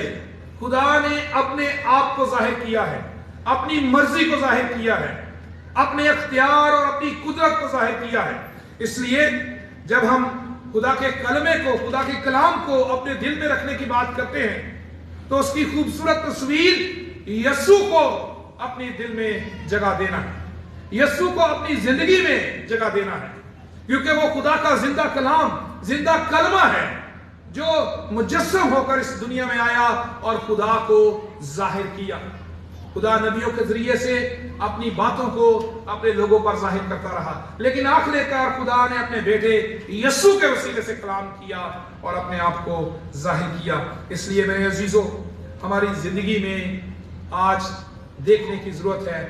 खुदा ने अपने आप को जाहिर किया है, अपनी मर्जी को जाहिर किया है, अपने अख्तियार और अपनी कुदरत को जाहिर किया है। इसलिए जब हम खुदा के कलमे को, खुदा के कलाम को अपने दिल में रखने की बात करते हैं तो उसकी खूबसूरत तस्वीर यीशु को अपने दिल में जगह देना है, यीशु को अपनी जिंदगी में जगह देना है, क्योंकि वो खुदा का जिंदा कलाम, जिंदा कलमा है जो मुजस्सम होकर इस दुनिया में आया और खुदा को जाहिर किया। खुदा नबियों के जरिए से अपनी बातों को अपने लोगों पर जाहिर करता रहा, लेकिन आखिरकार खुदा ने अपने बेटे यीशु के वसीले से कलाम किया और अपने आप को जाहिर किया। इसलिए मेरे अजीजों, हमारी जिंदगी में आज देखने की जरूरत है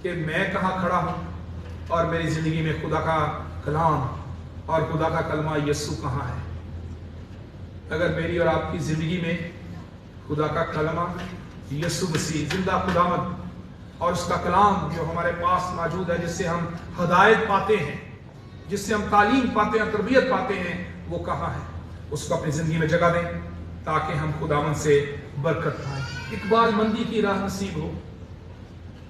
कि मैं कहाँ खड़ा हूं और मेरी जिंदगी में खुदा का कलाम और खुदा का कलमा यीशु कहाँ है। अगर मेरी और आपकी जिंदगी में खुदा का कलमा यीशु मसीह जिंदा खुदावंद और उसका कलाम जो हमारे पास मौजूद है, जिससे हम हदायत पाते हैं, जिससे हम तालीम पाते हैं, तरबियत पाते हैं, वो कहाँ है, उसको अपनी जिंदगी में जगह दें ताकि हम खुदावंद से बरकत पाएं, इकबालमंदी की राह नसीब हो।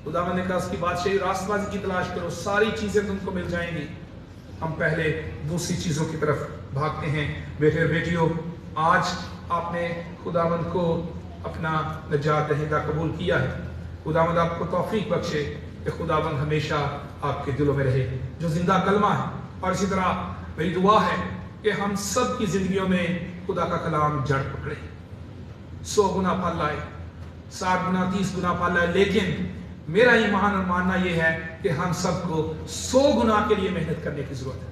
खुदावंद ने कहा उसकी बादशाही रास्तबाजी की तलाश करो, सारी चीजें तुमको मिल जाएंगी। हम पहले दूसरी चीजों की तरफ भागते हैं। बेटे और बेटियों, आज आपने खुदावंद को अपना नजात दहिंदा कबूल किया है। खुदावंद आपको तौफीक बख्शे कि खुदावंद हमेशा आपके दिलों में रहे जो जिंदा कलमा है। और इसी तरह मेरी दुआ है कि हम सब की जिंदगियों में खुदा का कलाम जड़ पकड़े, 100 गुना फल लाए, 60 गुना 30 गुना फल लाए। लेकिन मेरा ईमान और मानना यह है कि हम सबको 100 गुना के लिए मेहनत करने की जरूरत है,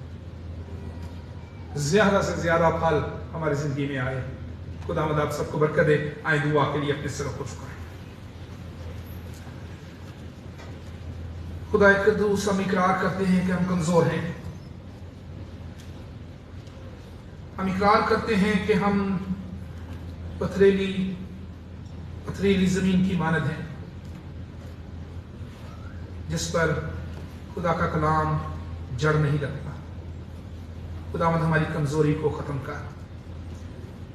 ज्यादा से ज्यादा फल हमारी जिंदगी में आए। खुदावंद आप सबको बरकत दे। आए दुआ के लिए अपने सिरों को झुकाएं। खुदा कद्दूस, हम इकरार करते हैं कि हम कमजोर हैं, हम इकरार करते हैं कि हम पथरीली जमीन की मानद हैं जिस पर खुदा का कलाम जड़ नहीं रखता। खुदावंद हमारी कमजोरी को खत्म कर,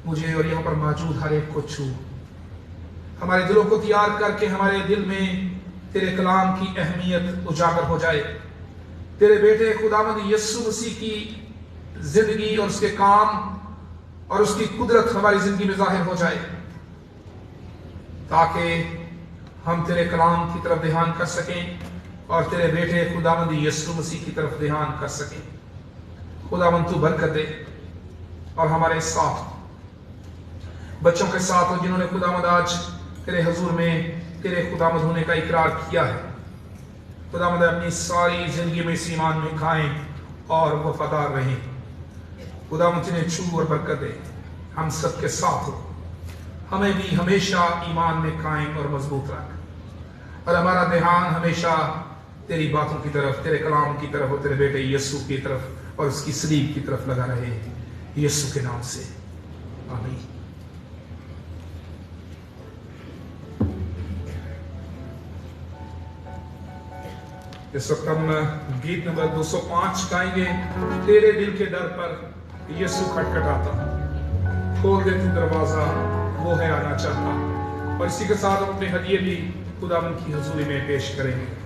मुझे और यहाँ पर मौजूद हर एक को छू, हमारे दिलों को तैयार करके हमारे दिल में तेरे कलाम की अहमियत उजागर हो जाए। तेरे बेटे खुदावंद यीशु मसीह की जिंदगी और उसके काम और उसकी कुदरत हमारी जिंदगी में जाहिर हो जाए, ताकि हम तेरे कलाम की तरफ ध्यान कर सकें और तेरे बेटे खुदावंद यीशु मसीह की तरफ ध्यान कर सकें। खुदावंद तू बरकत दे और हमारे साथ बच्चों के साथ हो जिन्होंने खुदावंद आज तेरे हुजूर में तेरे खुदावंद होने का इकरार किया है। खुदावंद अपनी सारी जिंदगी में इस ईमान में खाएं और वफादार रहें। खुदावंद जिन्हें छू और बरकत दे, हम सबके साथ हो, हमें भी हमेशा ईमान में कायम और मजबूत रख और हमारा ध्यान हमेशा तेरी बातों की तरफ, तेरे कलाम की तरफ और तेरे बेटे यीशु की तरफ और उसकी सलीब की तरफ लगा रहे, यीशु के नाम से आमीन। इस वक्त हम गीत नंबर 205 गाएंगे। तेरे दिल के दर पर यीशु खटखटाता, खोल दे तू दरवाजा, वो है आना चाहता। और इसी के साथ हम अपने हदिये भी खुदावन की हुजूरी में पेश करेंगे।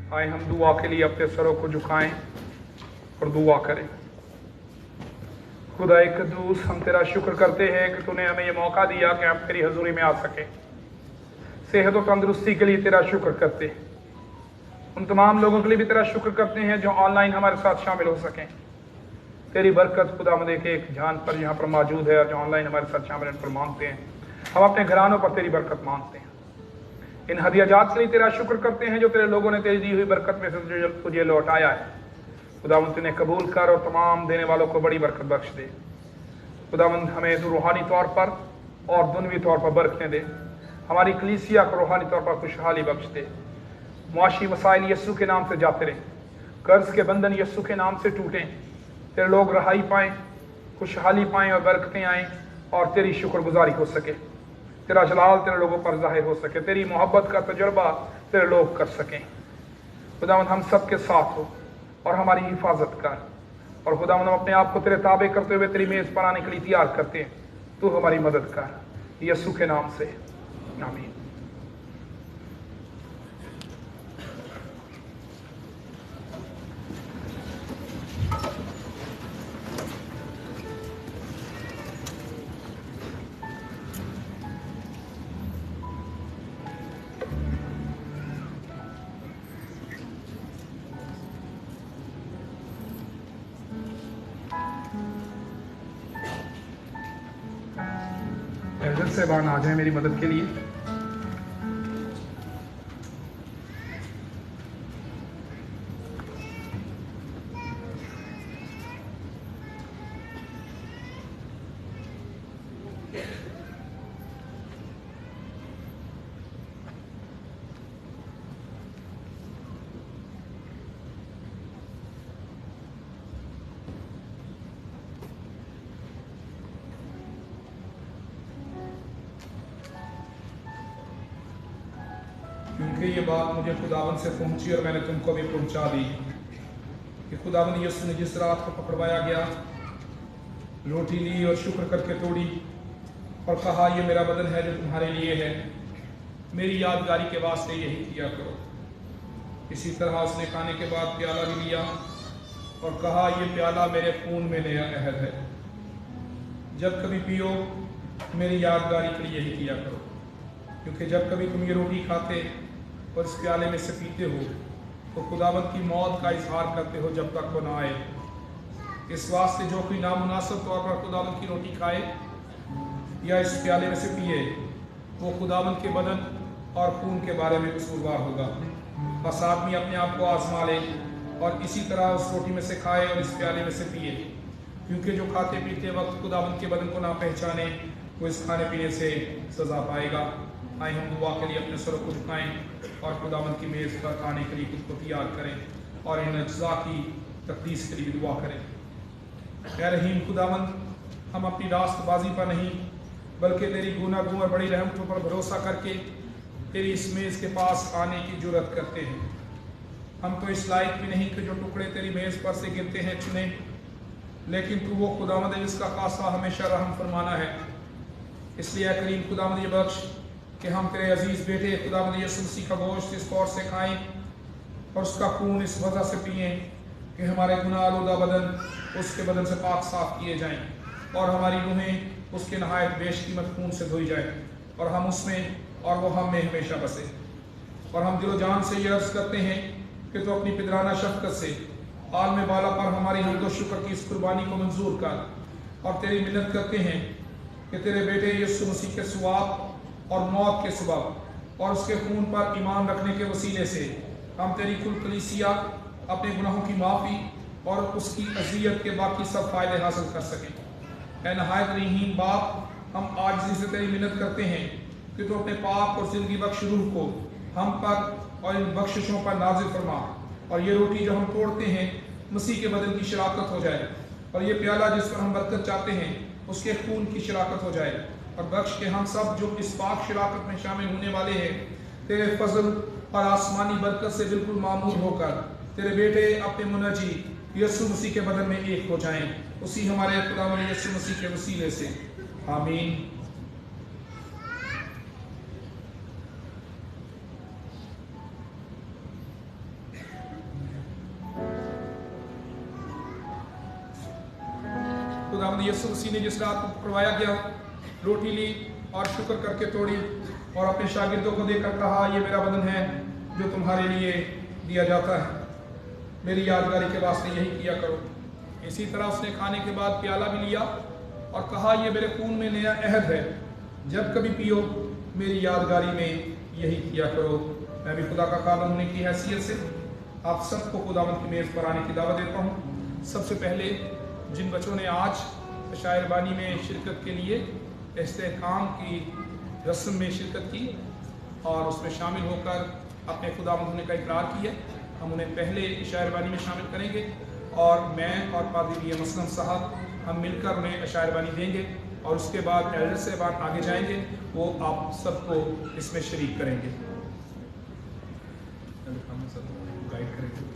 आए हम दुआ के लिए अपने सरों को झुकाएं और दुआ करें। खुदा कद्दूस, हम तेरा शुक्र करते हैं कि तूने हमें ये मौका दिया कि हम तेरी हजूरी में आ सकें। सेहत और तंदुरुस्ती के लिए तेरा शुक्र करते हैं। उन तमाम लोगों के लिए भी तेरा शुक्र करते हैं जो ऑनलाइन हमारे साथ शामिल हो सकें। तेरी बरकत खुदावंद एक जान पर यहाँ पर मौजूद है और जो ऑनलाइन हमारे साथ शामिल हैं पर मांगते हैं। हम अपने घरानों पर तेरी बरकत मांगते हैं। इन हदियाजात के लिए तेरा शुक्र करते हैं जो तेरे लोगों ने तेरी दी हुई बरकत में से तुझे लौटाया है। खुदावंद तुन्हें कबूल कर और तमाम देने वालों को बड़ी बरकत बख्श दे। खुदावंद हमें तो रूहानी तौर पर और दुनवी तौर पर बरकतें दे। हमारी कलीसिया को रूहानी तौर पर खुशहाली बख्श दे। मुआशी मसाइल यस्सु के नाम से जाते रहें। कर्ज के बंधन यस्सु के नाम से टूटें। तेरे लोग रहाई पाएँ, खुशहाली पाएँ और बरकतें आएँ और तेरी शुक्रगुजारी हो सके। तेरा जलाल तेरे लोगों पर जाहिर हो सके। तेरी मोहब्बत का तजुर्बा तेरे लोग कर सकें। खुदावंद हम सब के साथ हो और हमारी हिफाजत कर। और खुदावंद हम अपने आप को तेरे ताबे करते हुए तेरी मेज़ पर आने के लिए तैयार करते हैं। तू हमारी मदद कर यीशु के नाम से, आमीन। से बाहर आ जाए मेरी मदद के लिए। क्योंकि ये बात मुझे खुदावंद से पहुंची और मैंने तुमको भी पहुंचा दी कि खुदावंद यीशु ने जिस रात को पकड़वाया गया, रोटी ली और शुक्र करके तोड़ी और कहा, ये मेरा बदन है जो तुम्हारे लिए है, मेरी यादगारी के वास्ते यही किया करो। इसी तरह उसने खाने के बाद प्याला भी लिया और कहा, ये प्याला मेरे खून में नया अहद है, जब कभी पियो मेरी यादगारी के लिए यही किया करो। क्योंकि जब कभी तुम ये रोटी खाते और इस प्याले में से पीते हो तो खुदावंद की मौत का इजहार करते हो जब तक वो ना आए। इस वास्ते जो कोई नामुनासिब तौर पर खुदावंद की रोटी खाए या इस प्याले में से पिए, वो खुदावंद के बदन और खून के बारे में कसूरवार होगा। बस आदमी अपने आप को आजमा ले और इसी तरह उस रोटी में से खाए और इस प्याले में से पिए। क्योंकि जो खाते पीते वक्त खुदावंद के बदन को ना पहचाने, वो इस खाने पीने से सजा पाएगा। आए हम दुआ के लिए अपने सरों को झुकाएं और खुदावंद की मेज़ पर खाने के लिए खुद को तैयार करें और इन अज्जा की तकदीस के लिए भी दुआ करें। ऐ रहीम खुदावंद, हम अपनी रास्तबाजी पर नहीं बल्कि तेरी गुनागूं और बड़ी रहमतों पर भरोसा करके तेरी इस मेज़ के पास आने की जुर्रत करते हैं। हम तो इस लायक भी नहीं कि जो टुकड़े तेरी मेज़ पर से गिरते हैं चुने, लेकिन तू वो खुदावंद है जिसका खासा हमेशा रहम फरमाना है। इसलिए करीम खुदावंद ये बख्श कि हम तेरे अजीज बेटे खुदावंद यीशु मसीह का गोश्त इस तौर से खाएं और उसका खून इस वजह से पिएं कि हमारे गुनाह आलूदा बदन उसके बदन से पाक साफ किए जाएं और हमारी रूहें उसके नहायत बेशकीमत खून से धोई जाएं और हम उसमें और वो हम में हमेशा बसे। और हम दिलो जान से ये अर्ज करते हैं कि तो अपनी पिदराना शफ़क़त से आलम बाला पर हमारी हम्द व शुक्र की इस कुर्बानी को मंजूर कर और तेरी मिन्नत करते हैं कि तेरे बेटे यीशु मसीह के सवाब और मौत के सबब और उसके खून पर ईमान रखने के वसीले से हम तेरी कुल कलीसिया अपने गुनाहों की माफ़ी और उसकी अज़ियत के बाकी सब फ़ायदे हासिल कर सकें। ऐ नहायत रहीम बाप, हम आजिज़ी से तेरी मिन्नत करते हैं कि तू अपने पाक और ज़िंदगी बख्श रूह को हम पर और इन बख्शिशों पर नाज़िल फरमा और ये रोटी जो हम तोड़ते हैं मसीह के बदन की शराकत हो जाए और ये प्याला जिस पर हम बरकत चाहते हैं उसके खून की शराकत हो जाए। और बख्श के हम सब जो इस पाक शराकत में शामिल होने वाले हैं तेरे फजल और आसमानी बरकत से बिल्कुल मामूर होकर तेरे बेटे अपने मुनजी यीशु मसीह के बदन में एक हो जाएं, उसी हमारे खुदावंद यीशु मसीह के वसीले से, आमीन। खुदावंद यीशु मसीह ने जिस रात को पकड़वाया गया, रोटी ली और शुक्र करके तोड़ी और अपने शागिर्दों को देकर कहा, ये मेरा बदन है जो तुम्हारे लिए दिया जाता है, मेरी यादगारी के वास्ते यही किया करो। इसी तरह उसने खाने के बाद प्याला भी लिया और कहा, ये मेरे खून में नया अहद है, जब कभी पियो मेरी यादगारी में यही किया करो। मैं भी खुदा का खादम होने की हैसियत से आप सबको खुदावंद की मेज़ पर आने की दावत देता हूँ। सबसे पहले जिन बच्चों ने आज शायरबानी में शिरकत के लिए इस्तेहकाम की रस्म में शिरकत की और उसमें शामिल होकर अपने खुदावंद होने का इकरार किया, हम उन्हें पहले शायरबानी में शामिल करेंगे और मैं और पादरी असलम साहब हम मिलकर उन्हें शायरबानी देंगे और उसके बाद एल्डर साहब आगे जाएंगे, वो आप सबको इसमें शरीक करेंगे, गाइड करेंगे।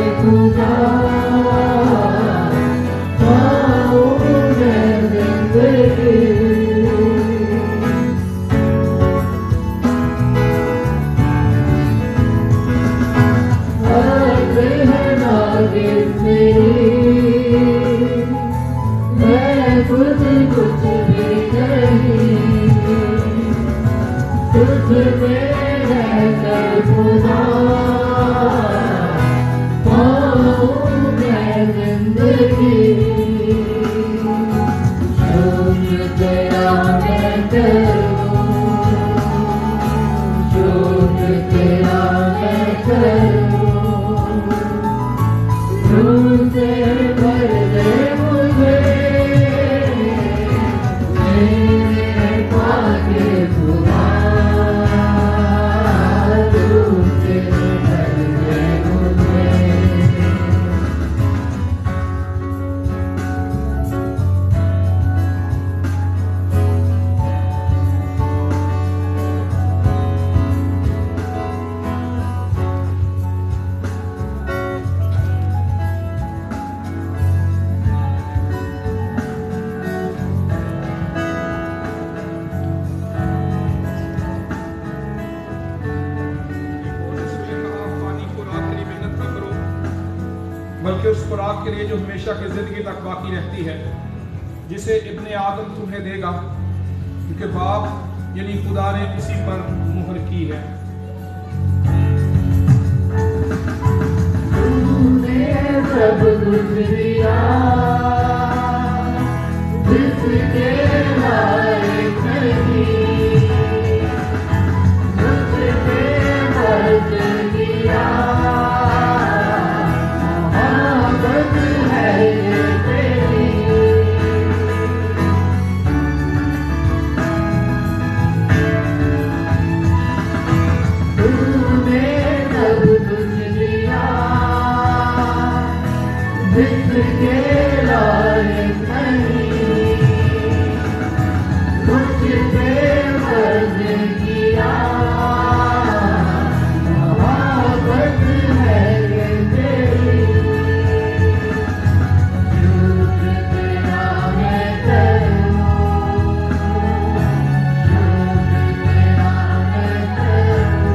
खुदा उस खुराक के लिए जो हमेशा की जिंदगी तक बाकी रहती है, जिसे इब्ने आदम तुम्हें देगा, क्योंकि बाप यानी खुदा ने उसी पर मुहर की है। तूने सब कुछ दिया जिसके लायक नहीं, मुझसे मत दिया, मोहब्बत है ये तेरी। तूने सब कुछ दिया जिसके लायक नहीं, मुझसे मर्ज किया, मोहब्बत है ये तेरी। झूठ तेरा मैं करूं, झूठ तेरा मैं करूं,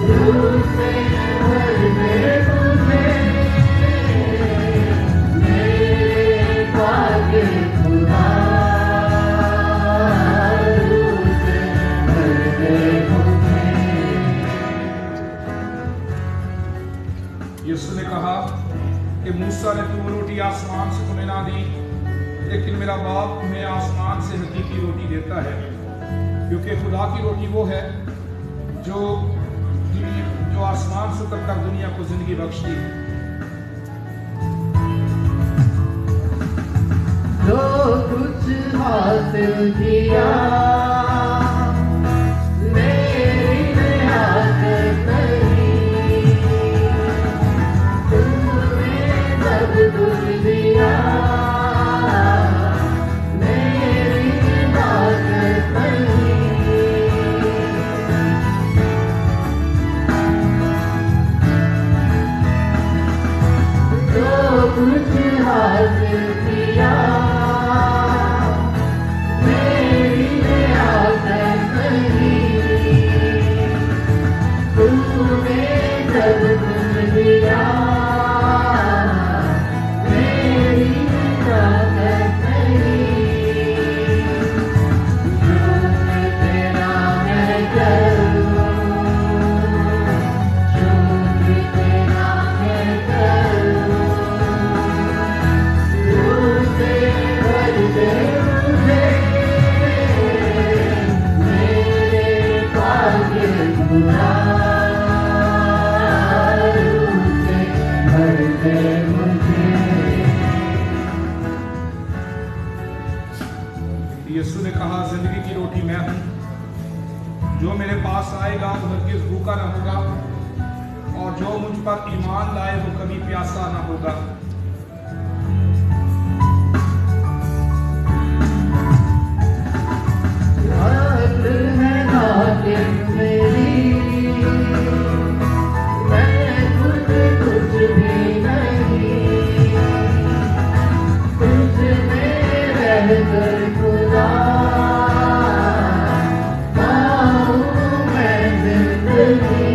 रूह से भर दे मुझे मेरे पाके खुदा, रूह से भर दे मुझे। यीशु ने कहा कि मूसा ने तुम्हें रोटी आसमान से तुम्हें ना दी, लेकिन मेरा बाप तुम्हें आसमान से हकीकी रोटी देता है, क्योंकि खुदा की रोटी वो है जो आसमान से उतर कर दुनिया को जिंदगी बख्शती है। जो कुछ हासिल किया मेरी रियासत नहीं, तूने सब कुछ दिया मेरी इबादत नहीं। जो कुछ हासिल किया मेरी रियासत नहीं, तूने सब कुछ दिया मेरी इबादत नहीं। शुक्र तेरा मैं करूं, शुक्र तेरा मैं करूं, रूह से भर दे मुझे मेरे पाके खुदा, रूह से भर दे मुझे। यीशु ने कहा, जिंदगी की रोटी मैं हूं, जो मेरे पास आएगा वो हरगिज भूखा न होगा, और जो मुझ पर ईमान लाए वो कभी प्यासा न होगा। रात है नाज़िम मेरी, मैं खुद कुछ भी नहीं, तुझ में रहकर खुदा पाऊं मैं जिंदगी।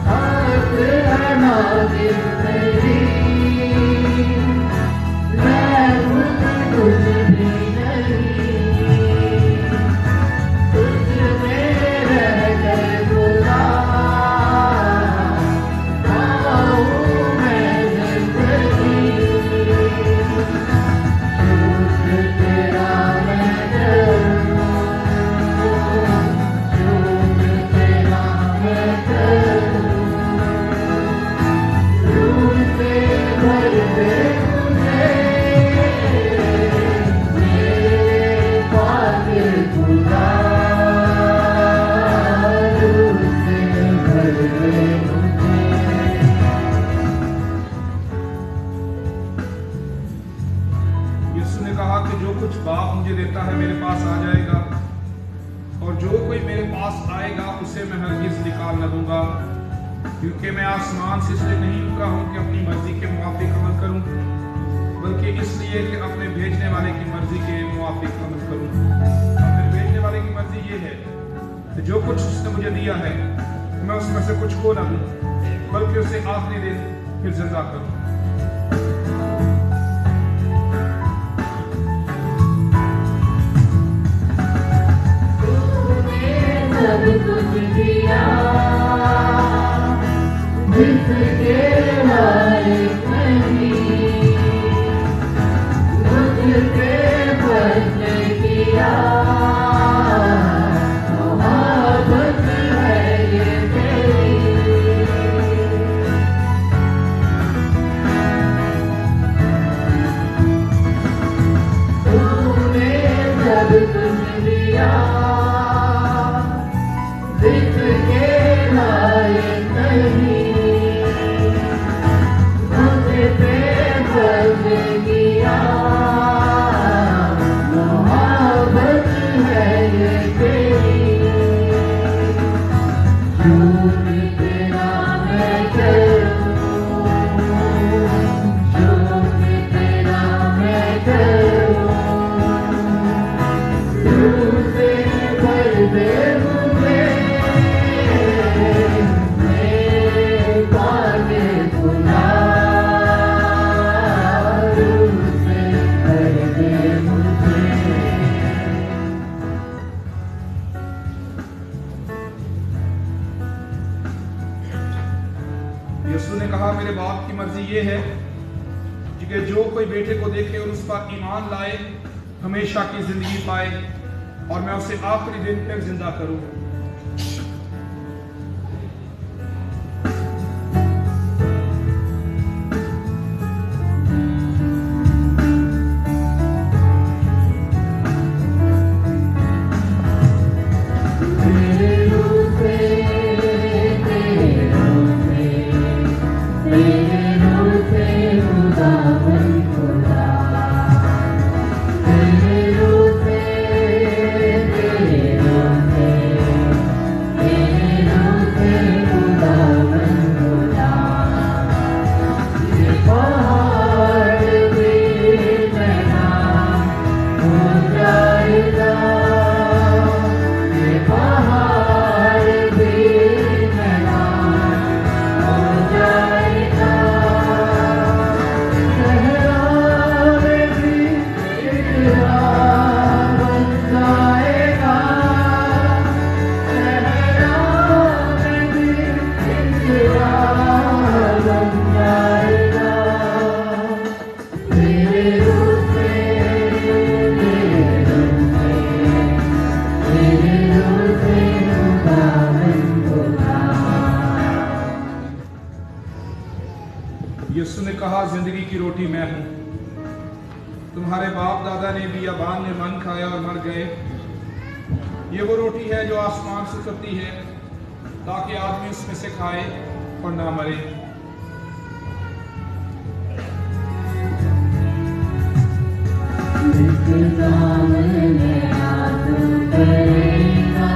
रात है नाज़िम मेरी, मैं खुद कुछ भी नहीं, तुझ में रहकर खुदा पाऊं मैं जिंदगी। शुक्र तेरा मैं करूं, शुक्र तेरा मैं करूं, रूह से भर दे मुझे मेरे पाके खुदा, रूह से भर दे मुझे। यीशु ने कहा कि जो कुछ बाप मुझे देता है मेरे पास आ जाएगा, और जो कोई मेरे पास आएगा उसे मैं हरगिज निकाल न दूंगा, क्योंकि मैं आसमान से इसलिए नहीं उतरा हूं कि अपनी मर्जी के मुताबिक अमल करूं, बल्कि इसलिए कि अपने भेजने वाले की मर्जी के मुताबिक अमल करूं। अपने भेजने वाले की मर्जी ये है कि जो कुछ उसने मुझे दिया है मैं उसमें से कुछ खो ना दूं, बल्कि उसे आखिरी दिन फिर जिंदा करूं। सब कुछ दिया जिसके लायक नहीं, मुझ पे फजल किया, मोहब्बत है ये तेरी। तूने सब कुछ दिया जिसके लायक नहीं, मुझ पे फजल किया, मोहब्बत है ये तेरी। झूठ तेरा मैं करूं, झूठ तेरा मैं करूं, तुझसे भर दे मुझे मेरे पाने खुदा, तुझसे भर दे मुझे। यीशु ने कहा मेरे बाप की मर्जी ये है कि जो कोई बेटे को देखे और उस पर ईमान लाए हमेशा की जिंदगी पाए, और मैं उसे आखिरी दिन फिर जिंदा करूं। तेरे रूप से, तेरे रूप से खुदा बन खुदा, तेरे रूप से, तेरे रूप से खुदा बन खुदा। ये पहाड़ भी मैदान हो जाएगा, ये पहाड़ भी मैदान हो जाएगा, सहरा में भी इकरार बन जाएगा, सहरा में भी इकरार बन जाएगा। तेरे रूप से, तेरे रूप से खुदा बन खुदा। यीशु ने कहा जिंदगी की रोटी मैं हूं। तुम्हारे बाप दादा ने बियाबान में मन खाया और मर गए। ये वो रोटी है जो आसमान से उतरती है ताकि आदमी उसमें से खाए और ना मरे। सामने आंसू करेगा,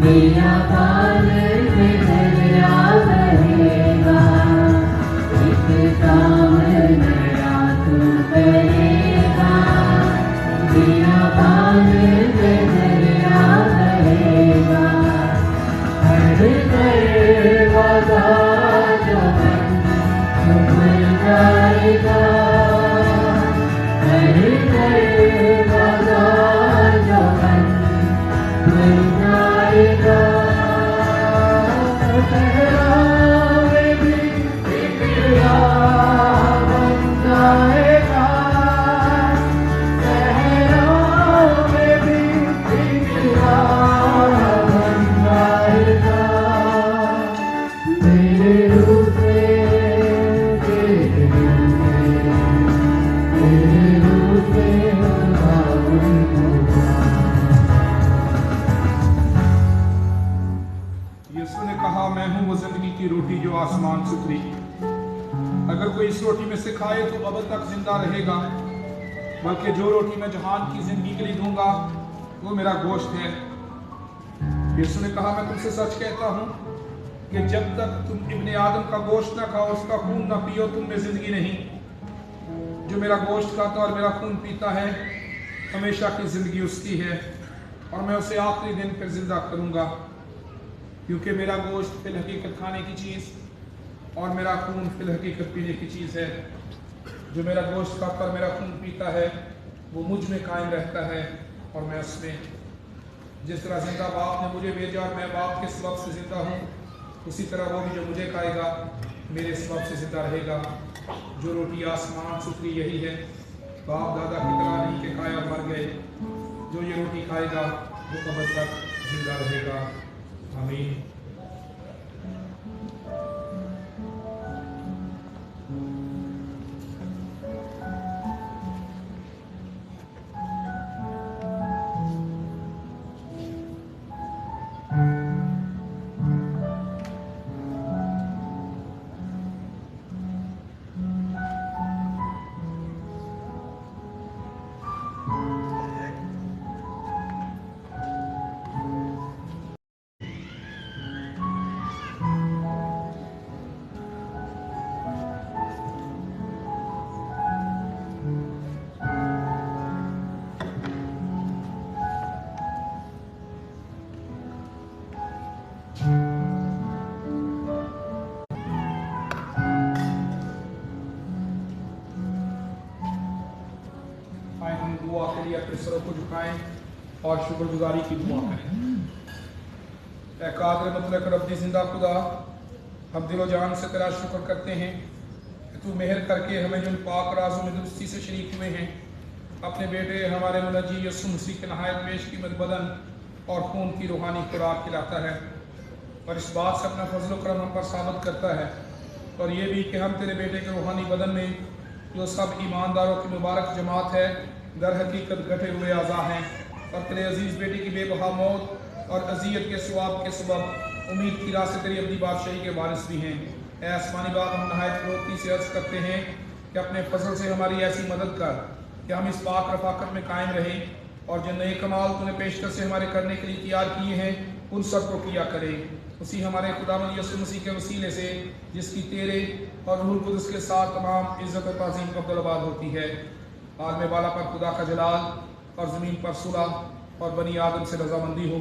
बियाबान में दरिया बहेगा, सामने आंसू करेगा, बियाबान में दरिया बहेगा। हर दरवाजा जो बंद खुल जाएगा, हर दरवाजा जो बंद खुल जाएगा। सहरा में भी इकरार बन जाएगा, सहरा में भी इकरार बन जाएगा। तेरे रूप से, तेरे रूप से खुदा बन खुदा। यीशु ने कहा मैं हूं वो जिंदगी की रोटी जो आसमान से उतरी। अगर कोई इस रोटी में से खाए तो अब तक जिंदा रहेगा, बल्कि जो रोटी मैं जहान की जिंदगी के लिए दूंगा वो मेरा गोश्त है। यीशु ने कहा मैं तुमसे सच कहता हूं कि जब तक तुम इब्ने आदम का गोश्त ना खाओ, उसका खून ना पियो, तुम में जिंदगी नहीं। जो मेरा गोश्त खाता और मेरा खून पीता है हमेशा की जिंदगी उसकी है और मैं उसे आखिरी दिन फिर जिंदा करूंगा, क्योंकि मेरा गोश्त फिल हकीकत खाने की चीज़ और मेरा खून फिल हकीकत पीने की चीज़ है। जो मेरा गोश्त खाकर मेरा खून पीता है वो मुझ में कायम रहता है और मैं उसमें। जिस तरह जिंदा बाप ने मुझे भेजा और मैं बाप के सबब से जिंदा हूँ, उसी तरह वो भी जो मुझे खाएगा मेरे सबब से जिंदा रहेगा। जो रोटी आसमान से उतरी यही है, बाप दादा की तरह नहीं कि खाया और मर गए। जो ये रोटी खाएगा वो कब्र तक जिंदा रहेगा। आमीन। दुआ के लिए अपने सरों को झुकाएं और शुक्रगुजारी की दुआ करें। ऐ कादिर मुतलक रब्बी जिंदा खुदा, हम दिलो जान से तेरा शुक्र करते हैं कि तू मेहर करके हमें जो पाक राज़ों में दुरुस्ती से शरीक हुए हैं, अपने बेटे हमारे मुनज्जी यसू मसीह के नहायत बेशकीमत बदन और खून की रूहानी खुराक खिलाता है, और इस बात से अपना फजल करम हम पर साबित करता है, और ये भी कि हम तेरे बेटे के रूहानी बदन में जो सब ईमानदारों की मुबारक जमात है दर हकीकत घटे हुए आज़ा हैं, और तेरे अजीज़ बेटे की बेबहा मौत और अजियत के सवाब के सबब उम्मीद की राह से तेरी अपनी बादशाही के वारिस भी हैं। ऐ आसमानी बाप, हम नहायत रोती से अर्ज़ करते हैं कि अपने फजल से हमारी ऐसी मदद कर कि हम इस पाक रफाकत में कायम रहें, और जो नए कमाल तूने पेशकर से हमारे करने के लिए तैयार किए हैं उन सब को किया करें। उसी हमारे खुदावंद यसू मसीह के वसीले से, जिसकी तेरे और रूहुल कुद्स के साथ तमाम इज़्ज़त और ताज़ीम अब्दुल्लाबाद होती है। आलम वाला पर खुदा का जलाल और ज़मीन पर सुलह और बनी आदम से रजामंदी हो।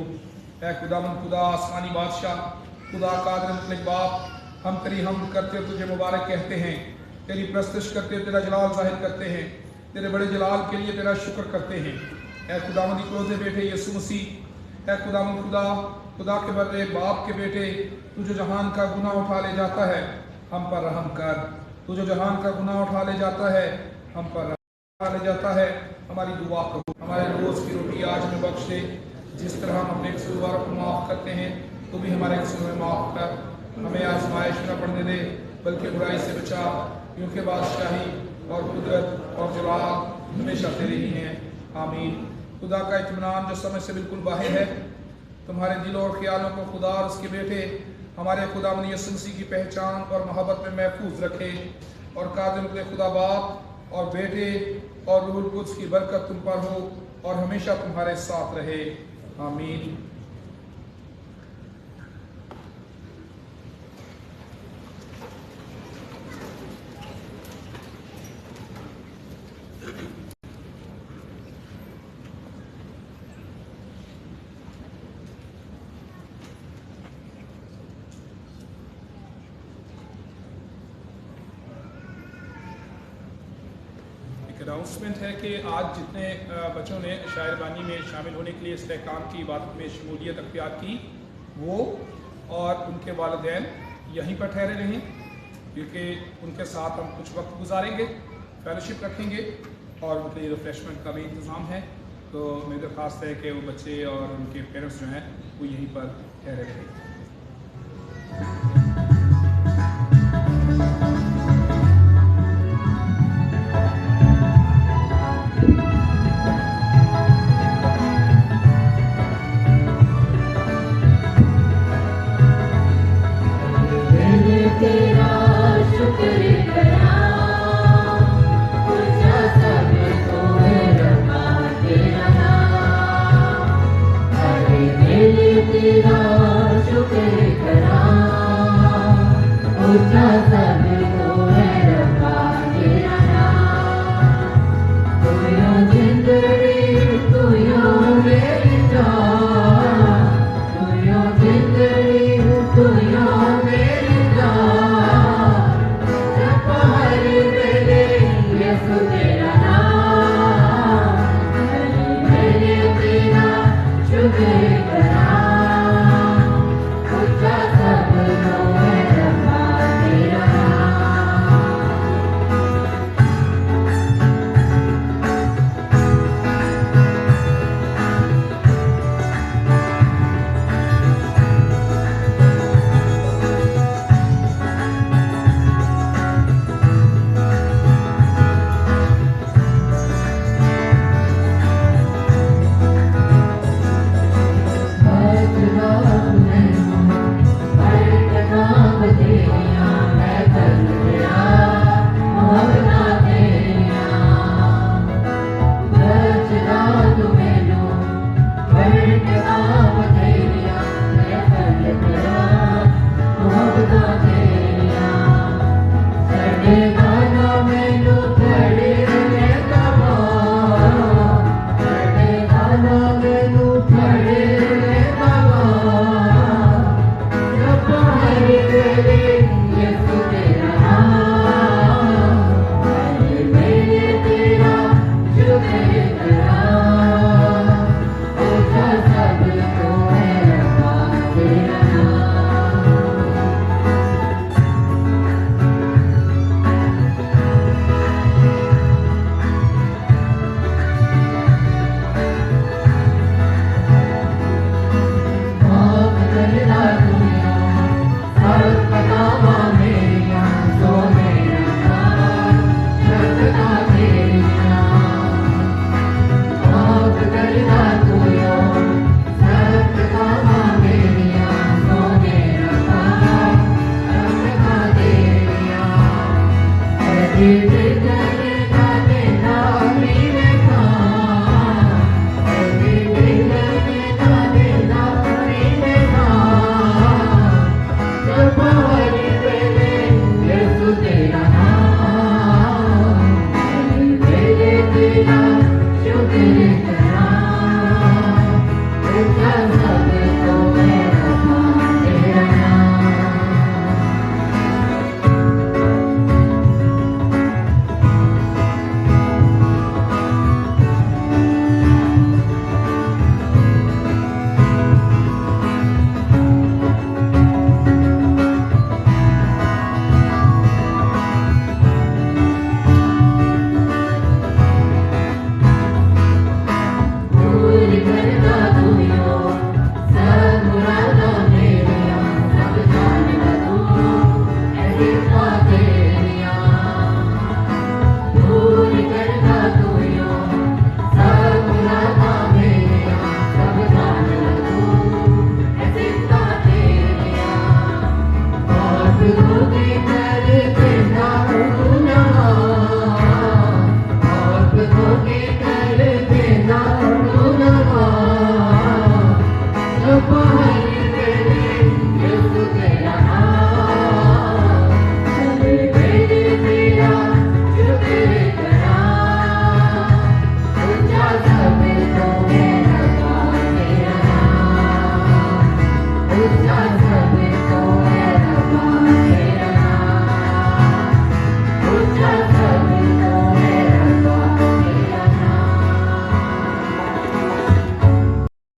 ऐ खुदावंद खुदा, आसमानी बादशाह, खुदा कादिर मुतलक बाप, हम तेरी हमद करते हुए तुझे मुबारक कहते हैं, तेरी प्रस्तुश करते हुए तेरा जलाल जाहिर करते हैं, तेरे बड़े जलाल के लिए तेरा शुक्र करते हैं। ऐ खुदावंद इकलौते बेटे यसू मसीह, ऐ खुदावंद खुदा, खुदा के बदले बाप के बेटे, तू जो जहान का गुनाह उठा ले जाता है हम पर रहम कर। तू जो जहान का गुनाह उठा ले जाता है हम पर ले जाता है, हमारी दुआ करो। हमारे रोज़ की रोटी आज में बख्श दे। जिस तरह हम अपने कसूरवारों को माफ़ करते हैं, तो भी हमारे कसूर में माफ़ कर। हमें आजमाइश न पड़ने दे, बल्कि बुराई से बचा, क्योंकि बादशाही और कुदरत और जलाल हमेशा तेरे ही हैं। आमीन। खुदा का इत्मीनान जो समय से बिल्कुल बाहर है, तुम्हारे दिलों और ख्यालों को खुदा और उसके बेटे हमारे खुदावंद यसू मसीह की पहचान और मोहब्बत में महफूज रखे, और कादिर खुदा बाप और बेटे और रूहुल कुद्स की बरकत तुम पर हो और हमेशा तुम्हारे साथ रहे। आमीन। अनाउंसमेंट है कि आज जितने बच्चों ने शायरबानी में शामिल होने के लिए इस्तेहकाम की इबादत में शमूलियत अख्तियार की, वो और उनके वालिदैन यहीं पर ठहरे रहें, क्योंकि उनके साथ हम कुछ वक्त गुजारेंगे, फेलोशिप रखेंगे और उनके लिए रिफ्रेशमेंट का भी इंतज़ाम है। तो मेरी दरख्वास्त है कि वो बच्चे और उनके पेरेंट्स जो हैं वो यहीं पर ठहरे रहें। Thank you. Bye.